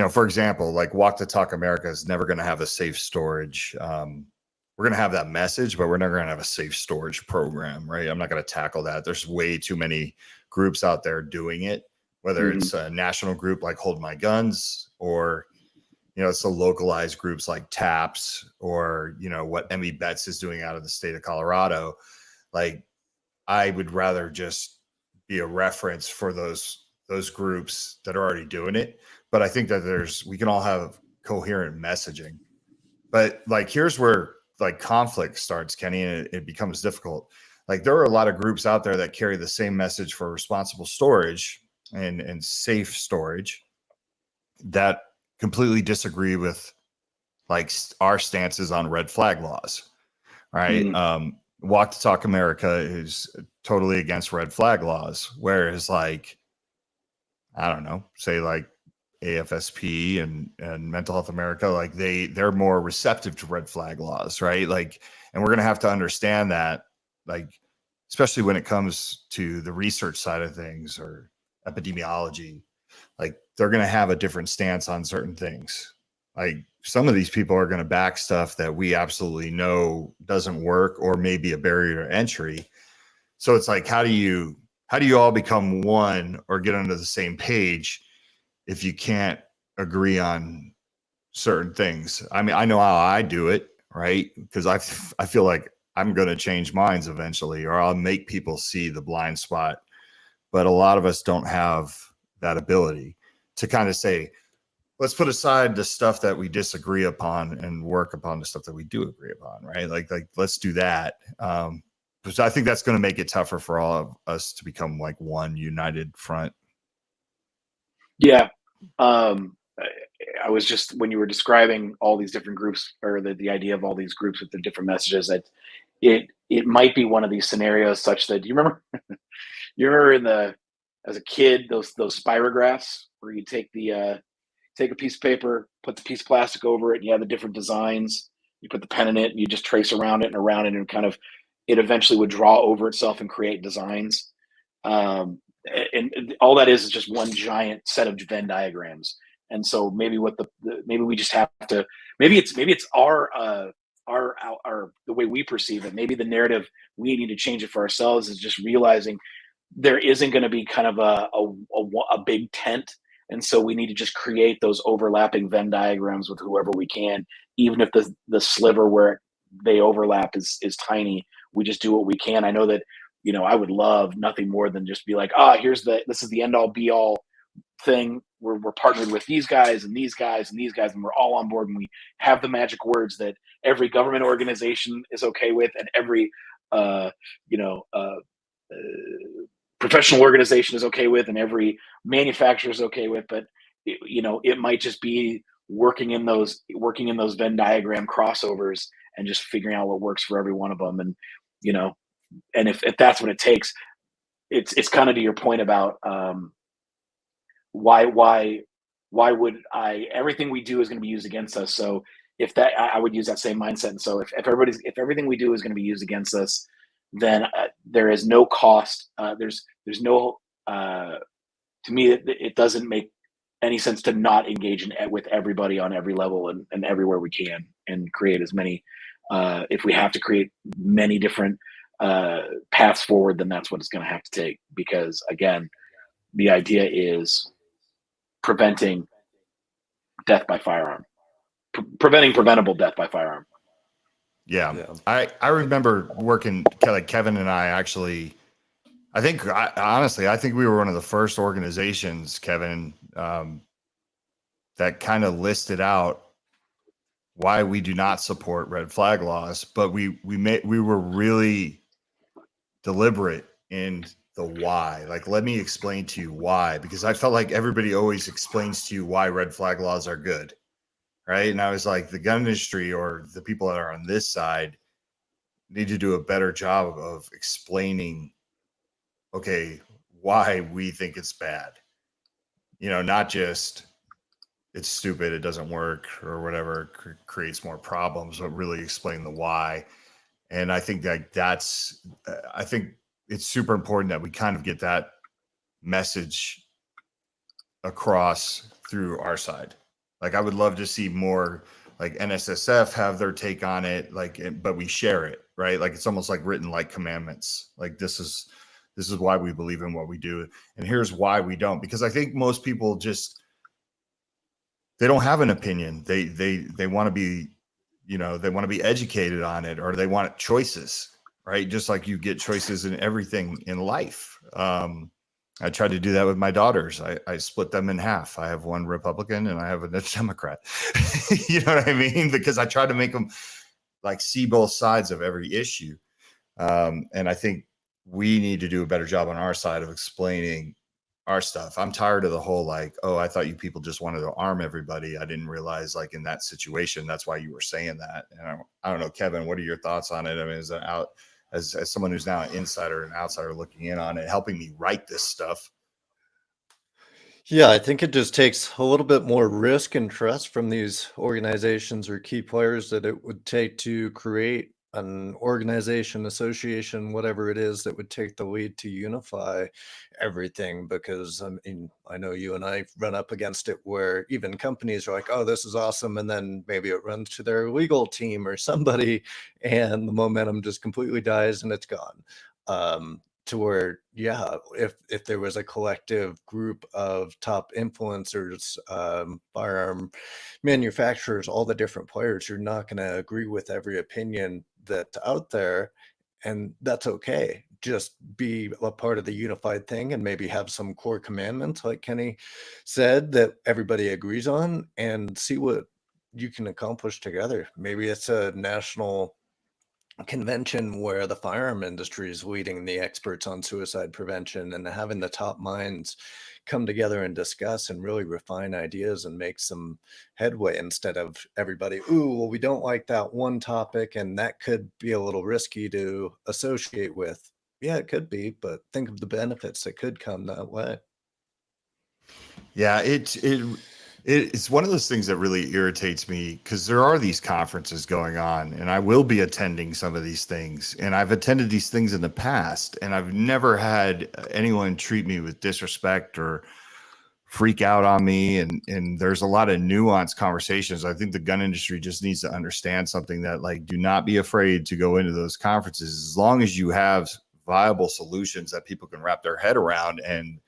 for example, like Walk the Talk America is never going to have a safe storage. We're going to have that message, but we're never going to have a safe storage program, right? I'm not going to tackle that. There's way too many groups out there doing it, whether it's a national group like Hold My Guns, or, it's the localized groups like TAPS, or, what Emmy Betts is doing out of the state of Colorado. Like, I would rather just be a reference for those groups that are already doing it. But I think that we can all have coherent messaging. But like, here's where like conflict starts, Kenny, and it becomes difficult. Like, there are a lot of groups out there that carry the same message for responsible storage and safe storage that completely disagree with like our stances on red flag laws, right? Walk the Talk America is totally against red flag laws, whereas like, I don't know, say like AFSP and Mental Health America, like they're more receptive to red flag laws, right? Like, and we're going to have to understand that, like, especially when it comes to the research side of things or epidemiology, like they're going to have a different stance on certain things. Like, some of these people are going to back stuff that we absolutely know doesn't work or may be a barrier to entry. So it's like, how do you all become one or get onto the same page if you can't agree on certain things? I mean, I know how I do it, right? Because I feel like I'm going to change minds eventually, or I'll make people see the blind spot. But a lot of us don't have that ability to kind of say, let's put aside the stuff that we disagree upon and work upon the stuff that we do agree upon, right? Like let's do that. Because I think that's going to make it tougher for all of us to become like one united front. Yeah, I was just, when you were describing all these different groups, or the idea of all these groups with the different messages, that it might be one of these scenarios such that, you remember you remember in the as a kid, those spirographs where you take a piece of paper, put the piece of plastic over it, and you have the different designs. You put the pen in it, and you just trace around it and around it, and kind of it eventually would draw over itself and create designs. Um, and all that is just one giant set of Venn diagrams. And so maybe maybe we just have to, maybe it's our the way we perceive it. Maybe the narrative, we need to change it for ourselves, is just realizing there isn't going to be kind of a big tent, and so we need to just create those overlapping Venn diagrams with whoever we can, even if the sliver where they overlap is tiny. We just do what we can. I know that, I would love nothing more than just be like, this is the end all be all thing. We're partnered with these guys and these guys and these guys, and we're all on board, and we have the magic words that every government organization is okay with, and every uh, you know uh, uh, professional organization is okay with, and every manufacturer is okay with. But it might just be working in those Venn diagram crossovers, and just figuring out what works for every one of them. And you know and if that's what it takes, it's kind of to your point about, why would I everything we do is going to be used against us. So if that I would use that same mindset. And so if everything we do is going to be used against us, then there is no cost. There's no To me, it doesn't make any sense to not engage with everybody on every level, and everywhere we can, and create as many. If we have to create many different paths forward, then that's what it's going to have to take. Because again, the idea is preventing death by firearm, preventing preventable death by firearm. Yeah. Yeah. I remember working, like Kevin and I actually, honestly, I think we were one of the first organizations, Kevin, that kind of listed out why we do not support red flag laws, but we were really deliberate in the why. Like, let me explain to you why, because I felt like everybody always explains to you why red flag laws are good, right? And I was like, the gun industry, or the people that are on this side, need to do a better job of explaining, okay, why we think it's bad. Not just it's stupid, it doesn't work, or whatever, creates more problems, but really explain the why. And I think I think it's super important that we kind of get that message across through our side. Like, I would love to see more, like, NSSF have their take on it, but we share it, right? Like, it's almost like written like commandments. Like, this is why we believe in what we do, and here's why we don't. Because I think most people they don't have an opinion. They want to be, they want to be educated on it, or they want choices, right? Just like you get choices in everything in life. I tried to do that with my daughters. I split them in half. I have one Republican and I have a Democrat. You know what I mean? Because I tried to make them like see both sides of every issue. And I think we need to do a better job on our side of explaining our stuff. I'm tired of the whole, like, oh, I thought you people just wanted to arm everybody. I didn't realize, like, in that situation, that's why you were saying that. And I don't know, Kevin, what are your thoughts on it? I mean, as someone who's now an insider and outsider looking in on it, helping me write this stuff. Yeah, I think it just takes a little bit more risk and trust from these organizations or key players that it would take to create an organization, association, whatever it is, that would take the lead to unify everything. Because I mean, I know you and I run up against it where even companies are like, oh, this is awesome. And then maybe it runs to their legal team or somebody, and the momentum just completely dies and it's gone. To where, yeah, if there was a collective group of top influencers, firearm manufacturers, all the different players, you're not going to agree with every opinion that's out there, and that's okay. Just be a part of the unified thing, and maybe have some core commandments, like Kenny said, that everybody agrees on, and see what you can accomplish together. Maybe it's a national convention where the firearm industry is leading the experts on suicide prevention, and having the top minds come together and discuss and really refine ideas and make some headway, instead of everybody, ooh, well, we don't like that one topic and that could be a little risky to associate with. Yeah, it could be, but think of the benefits that could come that way. Yeah, it's one of those things that really irritates me, because there are these conferences going on, and I will be attending some of these things, and I've attended these things in the past, and I've never had anyone treat me with disrespect or freak out on me. And there's a lot of nuanced conversations. I think the gun industry just needs to understand something, that like, do not be afraid to go into those conferences, as long as you have viable solutions that people can wrap their head around. And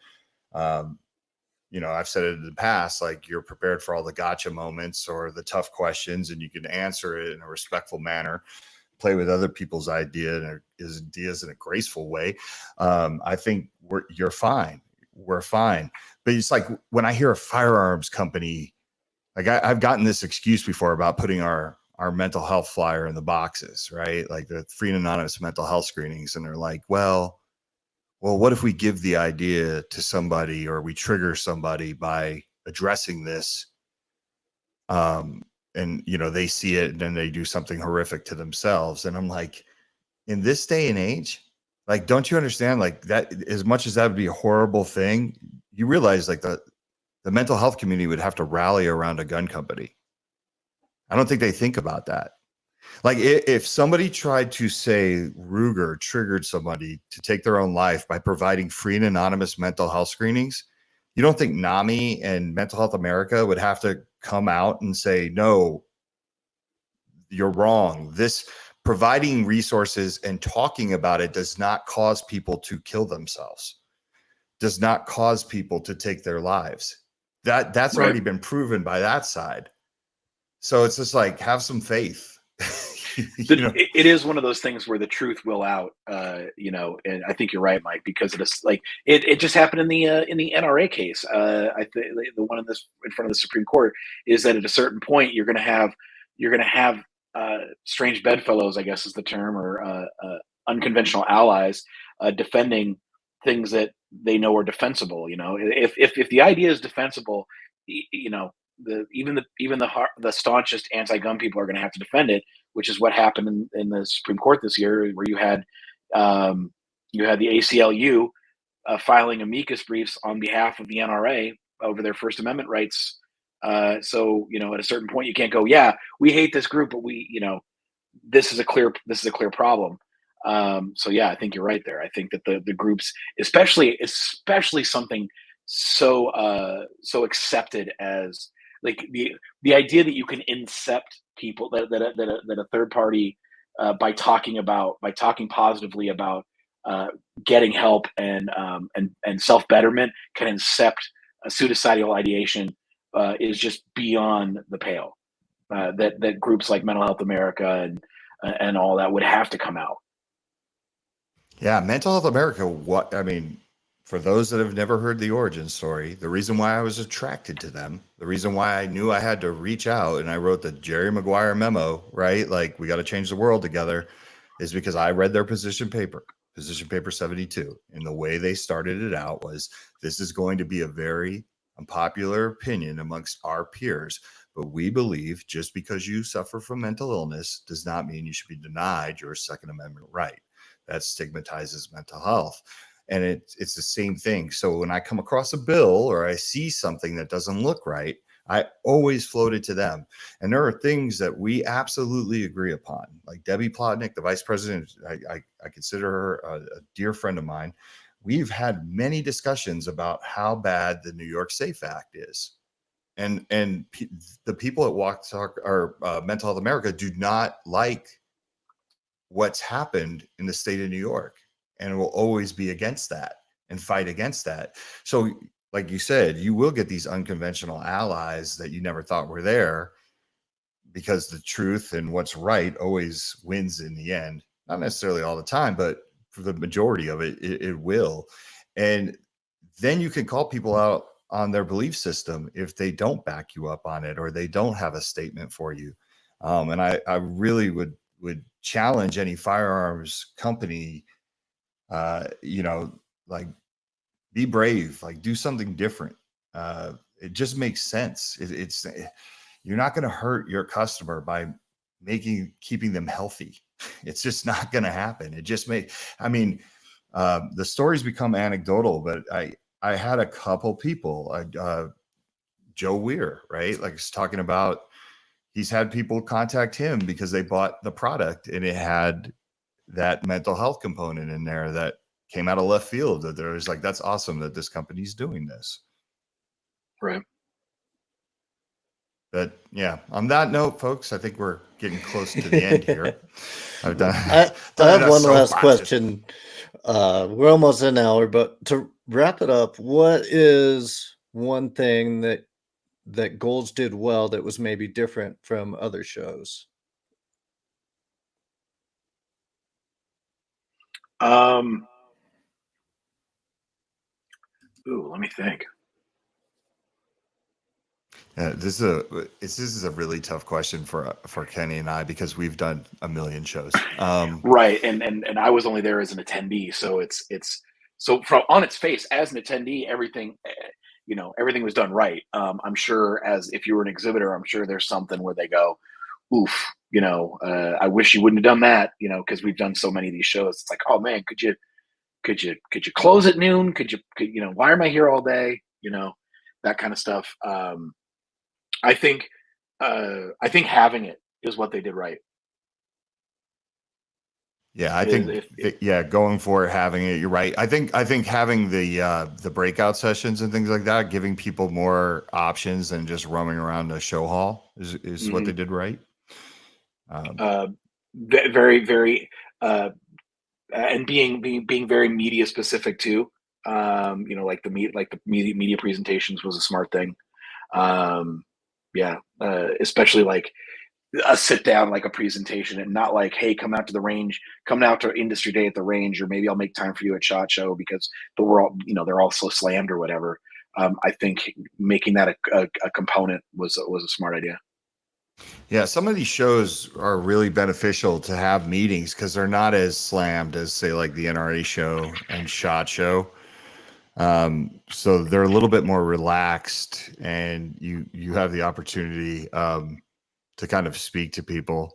you know, I've said it in the past, like, you're prepared for all the gotcha moments or the tough questions, and you can answer it in a respectful manner, play with other people's ideas in a graceful way. I think you're fine. We're fine. But it's like, when I hear a firearms company, like, I've gotten this excuse before about putting our mental health flyer in the boxes, right? Like the free and anonymous mental health screenings. And they're like, well, what if we give the idea to somebody, or we trigger somebody by addressing this? And, you know, they see it and then they do something horrific to themselves. And I'm like, in this day and age, like, don't you understand, like, that, as much as that would be a horrible thing, you realize, like, the mental health community would have to rally around a gun company. I don't think they think about that. Like, if somebody tried to say Ruger triggered somebody to take their own life by providing free and anonymous mental health screenings, you don't think NAMI and Mental Health America would have to come out and say, no, you're wrong. This, providing resources and talking about it does not cause people to kill themselves, does not cause people to take their lives. That's Right. already been proven by that side. So it's just like, have some faith. You know? It is one of those things where the truth will out, you know, and I think you're right, Mike, because it is like, it just happened in the NRA case. I think the one in front of the Supreme Court is that at a certain point you're going to have strange bedfellows, I guess is the term, or unconventional allies defending things that they know are defensible. You know, if the idea is defensible, you know, even the staunchest anti-gun people are going to have to defend it, which is what happened in the Supreme Court this year, where you had the ACLU filing amicus briefs on behalf of the NRA over their First Amendment rights. So, you know, at a certain point, you can't go, yeah, we hate this group, but you know, this is a clear problem. So yeah, I think you're right there. I think that the groups, especially something so accepted as, like, the idea that you can incept people, that a third party, by talking positively about getting help and self betterment, can incept a suicidal ideation, is just beyond the pale. That groups like Mental Health America and all that would have to come out. Yeah, Mental Health America. What I mean, for those that have never heard the origin story, the reason why I was attracted to them, the reason why I knew I had to reach out, and I wrote the Jerry Maguire memo, right? Like, we got to change the world together, is because I read their position paper 72. And the way they started it out was, this is going to be a very unpopular opinion amongst our peers, but we believe just because you suffer from mental illness does not mean you should be denied your Second Amendment right. That stigmatizes mental health. And it's the same thing. So when I come across a bill or I see something that doesn't look right, I always float it to them. And there are things that we absolutely agree upon. Like Debbie Plotnick, the vice president, I consider her a dear friend of mine. We've had many discussions about how bad the New York SAFE Act is. And the people at Walk Talk or Mental Health America do not like what's happened in the state of New York, and will always be against that and fight against that. So, like you said, you will get these unconventional allies that you never thought were there, because the truth and what's right always wins in the end. Not necessarily all the time, but for the majority of it, it will. And then you can call people out on their belief system if they don't back you up on it, or they don't have a statement for you. And I really would challenge any firearms company, you know, like, be brave, like do something different. It just makes sense. You're not going to hurt your customer by keeping them healthy. It's just not going to happen. The stories become anecdotal, but I had a couple people, Joe Weir, right? Like he's talking about, he's had people contact him because they bought the product and it had that mental health component in there that came out of left field, that there was like, that's awesome that this company's doing this. Right. But yeah, on that note, folks, I think we're getting close to the end here. I have one last question. We're almost an hour, but to wrap it up, what is one thing that Goals did well that was maybe different from other shows? Let me think. This is a really tough question for Kenny and I, because we've done a million shows. Right, and I was only there as an attendee, so it's so from on its face as an attendee, everything everything was done right. I'm sure as if you were an exhibitor, I'm sure there's something where they go, oof, I wish you wouldn't have done that, because we've done so many of these shows. It's like, oh man, could you close at noon? Could why am I here all day? That kind of stuff. I think having it is what they did right. Yeah, I think going for it, having it, you're right. I think having the breakout sessions and things like that, giving people more options than just roaming around the show hall is what they did right. Very, very, and being very media specific too. Like the media presentations was a smart thing. Especially like a sit down, like a presentation, and not like, hey, come out to industry day at the range, or maybe I'll make time for you at SHOT Show because they're all so slammed or whatever. I think making that a component was a smart idea. Yeah, some of these shows are really beneficial to have meetings because they're not as slammed as, say, like the NRA show and SHOT Show. So they're a little bit more relaxed, and you have the opportunity to kind of speak to people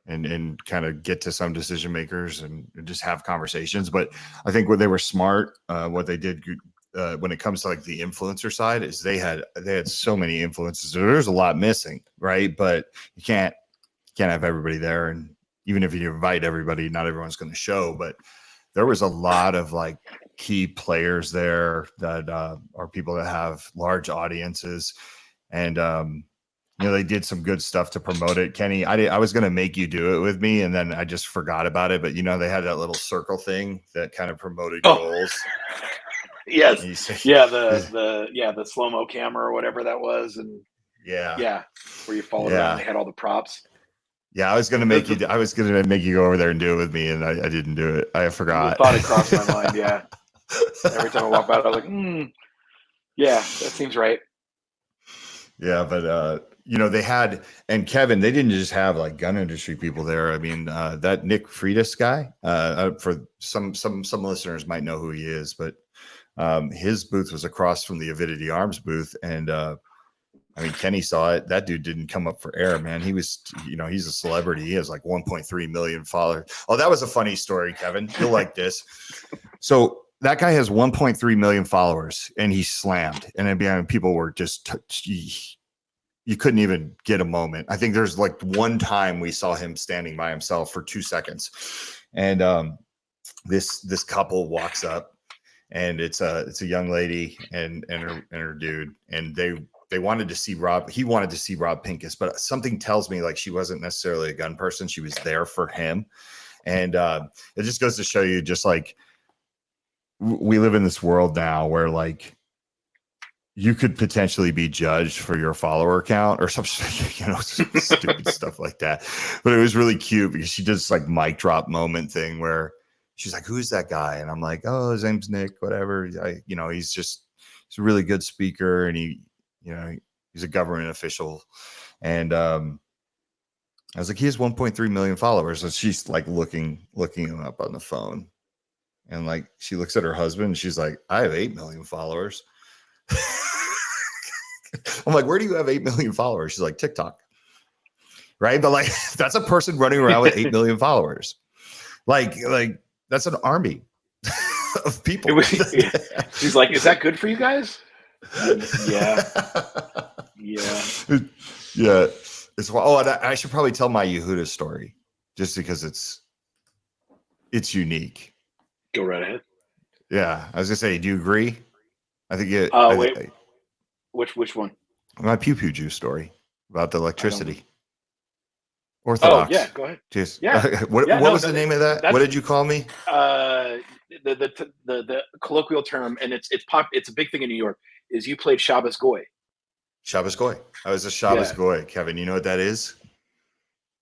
and kind of get to some decision makers and just have conversations. But I think what they were smart, what they did when it comes to like the influencer side, is they had so many influencers. There's a lot missing, right? But you can't have everybody there, and even if you invite everybody, not everyone's going to show. But there was a lot of like key players there that are people that have large audiences, and they did some good stuff to promote it. Kenny, I was going to make you do it with me, and then I just forgot about it. But they had that little circle thing that kind of promoted Goals. Yes. The slow-mo camera or whatever that was, and where you followed around. They had all the props. Yeah, I was going to make you. I was going to make you go over there and do it with me, and I didn't do it. I forgot. The thought had crossed my mind. Yeah. Every time I walk by, I was like, yeah, that seems right. Yeah, but they had, and Kevin, they didn't just have like gun industry people there. I mean, that Nick Freitas guy, for some listeners might know who he is, but his booth was across from the Avidity Arms booth, and Kenny saw it. That dude didn't come up for air, man. He was, he's a celebrity. He has like 1.3 million followers. Oh, that was a funny story, Kevin. You'll like this. So that guy has 1.3 million followers, and he slammed. And people were just, you couldn't even get a moment. I think there's like one time we saw him standing by himself for 2 seconds, and this couple walks up, and it's a young lady and her dude, and they wanted to see Rob. He wanted to see Rob Pincus, but something tells me like she wasn't necessarily a gun person. She was there for him, and it just goes to show you, just like we live in this world now where like you could potentially be judged for your follower count or something, stupid stuff like that. But it was really cute because she did this like mic drop moment thing where she's like, "Who's that guy?" And I'm like, "Oh, his name's Nick, whatever." He's a really good speaker, and he's a government official. And I was like, he has 1.3 million followers. And she's like looking him up on the phone. And like, she looks at her husband and she's like, I have 8 million followers. I'm like, where do you have 8 million followers? She's like, TikTok. Right. But like, that's a person running around with 8 million followers. Like that's an army of people. She's like, is that good for you guys? Yeah. Yeah. It's, oh, and I should probably tell my Yehuda story just because it's unique. Go right ahead. Yeah. I was gonna say, do you agree? I think it. Wait. Which one? My pew pew juice story about the electricity. Orthodox. Oh yeah, go ahead. Just what was the name of that? What did you call me? The colloquial term, and it's a big thing in New York. Is you played Shabbos Goy. Shabbos Goy. I was a Shabbos Goy. Kevin, you know what that is?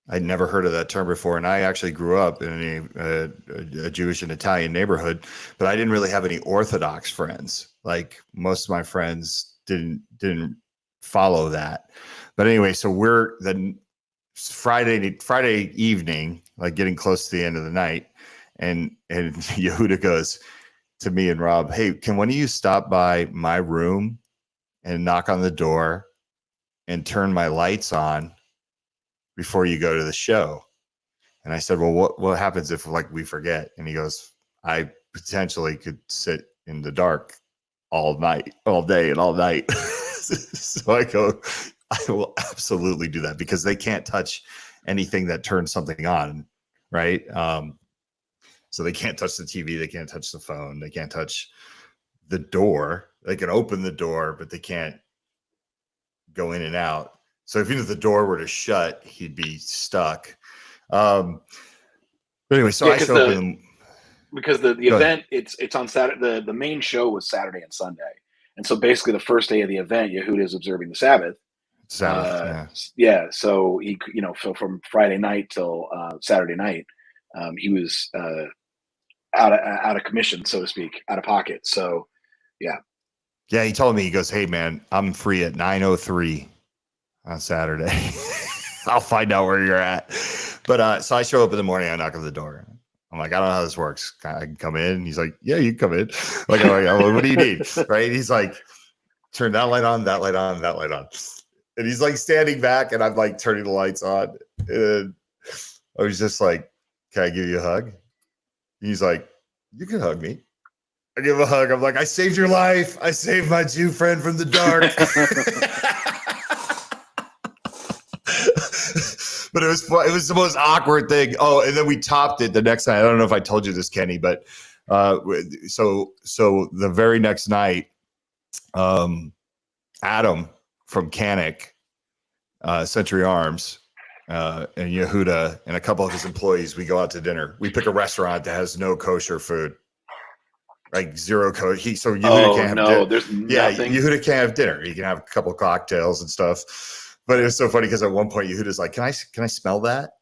I'd never heard of that term before, and I actually grew up in a Jewish and Italian neighborhood, but I didn't really have any Orthodox friends. Like most of my friends didn't follow that. But anyway, so we're the Friday evening, like getting close to the end of the night, and Yehuda goes to me and Rob, hey, can one of you stop by my room and knock on the door and turn my lights on before you go to the show? And I said, well, what happens if like we forget? And he goes, I potentially could sit in the dark all night, all day and all night. So I go, I will absolutely do that because they can't touch anything that turns something on. Right. So they can't touch the TV. They can't touch the phone. They can't touch the door. They can open the door, but they can't go in and out. So if even if the door were to shut, he'd be stuck. But anyway, so I show up because the event it's on Saturday. The main show was Saturday and Sunday, and so basically the first day of the event, Yehuda is observing the Sabbath. Yeah. So he, so from Friday night till Saturday night, he was out of commission, so to speak, out of pocket. So, yeah. Yeah, he told me, he goes, hey man, I'm free at 9:03 on Saturday. I'll find out where you're at. But so I show up in the morning, I knock on the door. I'm like, I don't know how this works. I can come in. He's like, yeah, you can come in. Like, I'm like, oh, what do you need? Right? He's like, turn that light on, that light on, that light on. And he's like standing back and I'm like turning the lights on. And I was just like, can I give you a hug? He's like, you can hug me. I give him a hug. I'm like, I saved your life. I saved my Jew friend from the dark. But it was the most awkward thing. Oh, and then we topped it the next night. I don't know if I told you this, Kenny, but so the very next night, Adam from Canic, Century Arms, and Yehuda and a couple of his employees, we go out to dinner. We pick a restaurant that has no kosher food, like zero kosher. So Yehuda can't have dinner. There's nothing. Yehuda can't have dinner. He can have a couple of cocktails and stuff. But it was so funny because at one point Yehuda's like, "Can I smell that?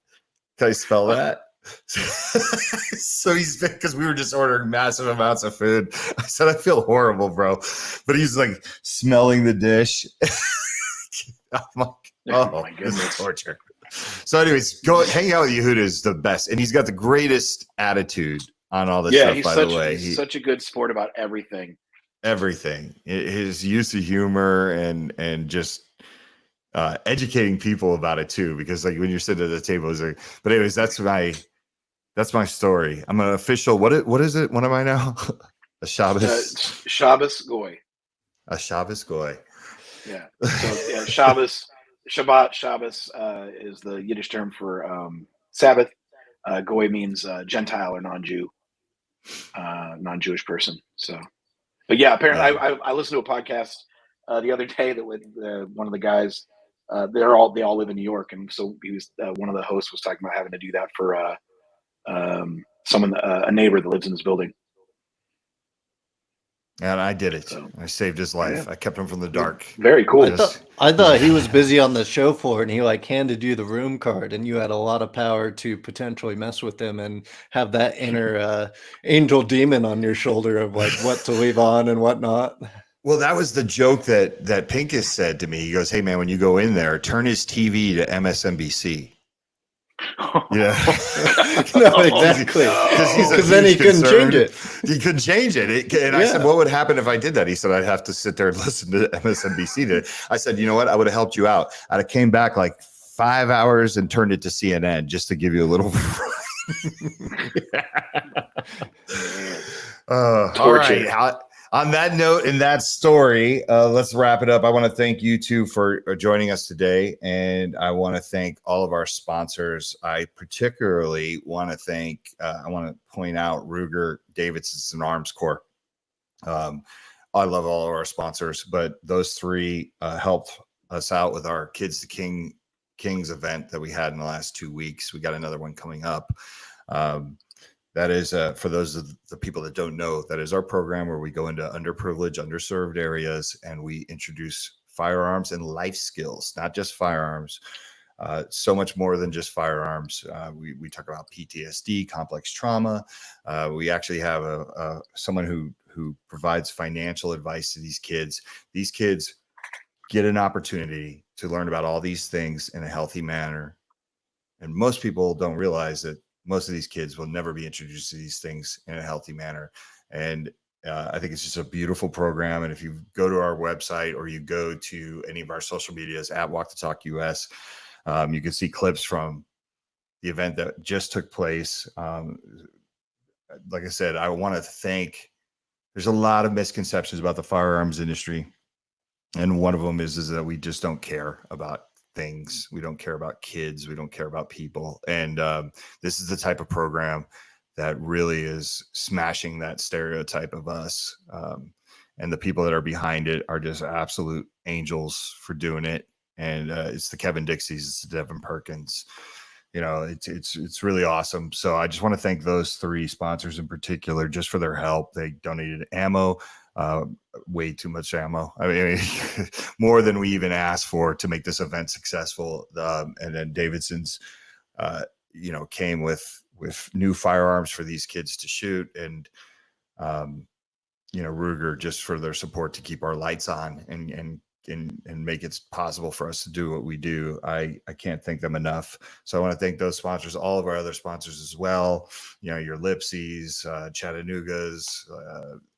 Can I smell that?" So he's, because we were just ordering massive amounts of food. I said, I feel horrible, bro. But he's like smelling the dish. I'm like, oh my goodness, this is torture. So, anyways, go hang out with Yehuda is the best, and he's got the greatest attitude on all this stuff. By the way, he's such a good sport about everything. Everything, his use of humor and just educating people about it too. Because like when you're sitting at the table, it's like, but anyways, that's my story. I'm an official. What is it? What am I now? A Shabbos. Shabbos Goy. A Shabbos Goy. Yeah. So yeah, Shabbat, Shabbos is the Yiddish term for Sabbath. Goy means Gentile or non-Jew, non-Jewish person. So, but yeah, apparently I listened to a podcast the other day that with one of the guys. They all live in New York, and so he was one of the hosts was talking about having to do that for a neighbor that lives in his building. And I did it. So, I saved his life. Yeah. I kept him from the dark. Very cool. I thought he was busy on the show floor and he like handed you the room card and you had a lot of power to potentially mess with him and have that inner angel demon on your shoulder of like what to leave on and what not. Well, that was the joke that Pincus said to me. He goes, hey man, when you go in there, turn his TV to MSNBC. Yeah. No, Oh, exactly. He's a Because then he huge couldn't concern. change it. He couldn't change it. And I said, Yeah. what would happen if I did that? He said, I'd have to sit there and listen to MSNBC. I said, you know what? I would have helped you out. I'd have came back like 5 hours and turned it to CNN just to give you a little. All right. On that note, in that story, let's wrap it up. I want to thank you two for joining us today. And I want to thank all of our sponsors. I particularly want to thank, I want to point out Ruger Davidson Arms Corps. I love all of our sponsors, but those three helped us out with our Kids to Kings event that we had in the last 2 weeks. We got another one coming up. That is, for those of the people that don't know, that is our program where we go into underprivileged, underserved areas, and we introduce firearms and life skills, not just firearms. So much more than just firearms. We talk about PTSD, complex trauma. We actually have someone who provides financial advice to these kids. These kids get an opportunity to learn about all these things in a healthy manner. And most people don't realize that most of these kids will never be introduced to these things in a healthy manner. And I think it's just a beautiful program. And if you go to our website or you go to any of our social medias at Walk the Talk US, you can see clips from the event that just took place. Like I said, I want to thank, there's a lot of misconceptions about the firearms industry. And one of them is that we just don't care about things. We don't care about kids. We don't care about people. And this is the type of program that really is smashing that stereotype of us. And the people that are behind it are just absolute angels for doing it. And it's the Kevin Dixies, it's the Devin Perkins. You know, it's really awesome. So I just want to thank those three sponsors in particular just for their help. They donated ammo. Way too much ammo. I mean, more than we even asked for to make this event successful. And then Davidson's, came with new firearms for these kids to shoot, and Ruger just for their support to keep our lights on and make it possible for us to do what we do. I can't thank them enough. So I want to thank those sponsors, all of our other sponsors as well. Your Lipsies, Chattanoogas,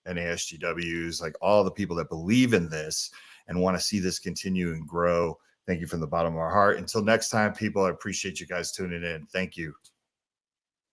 NASGWs, like all the people that believe in this and want to see this continue and grow. Thank you from the bottom of our heart. Until next time, people, I appreciate you guys tuning in. Thank you.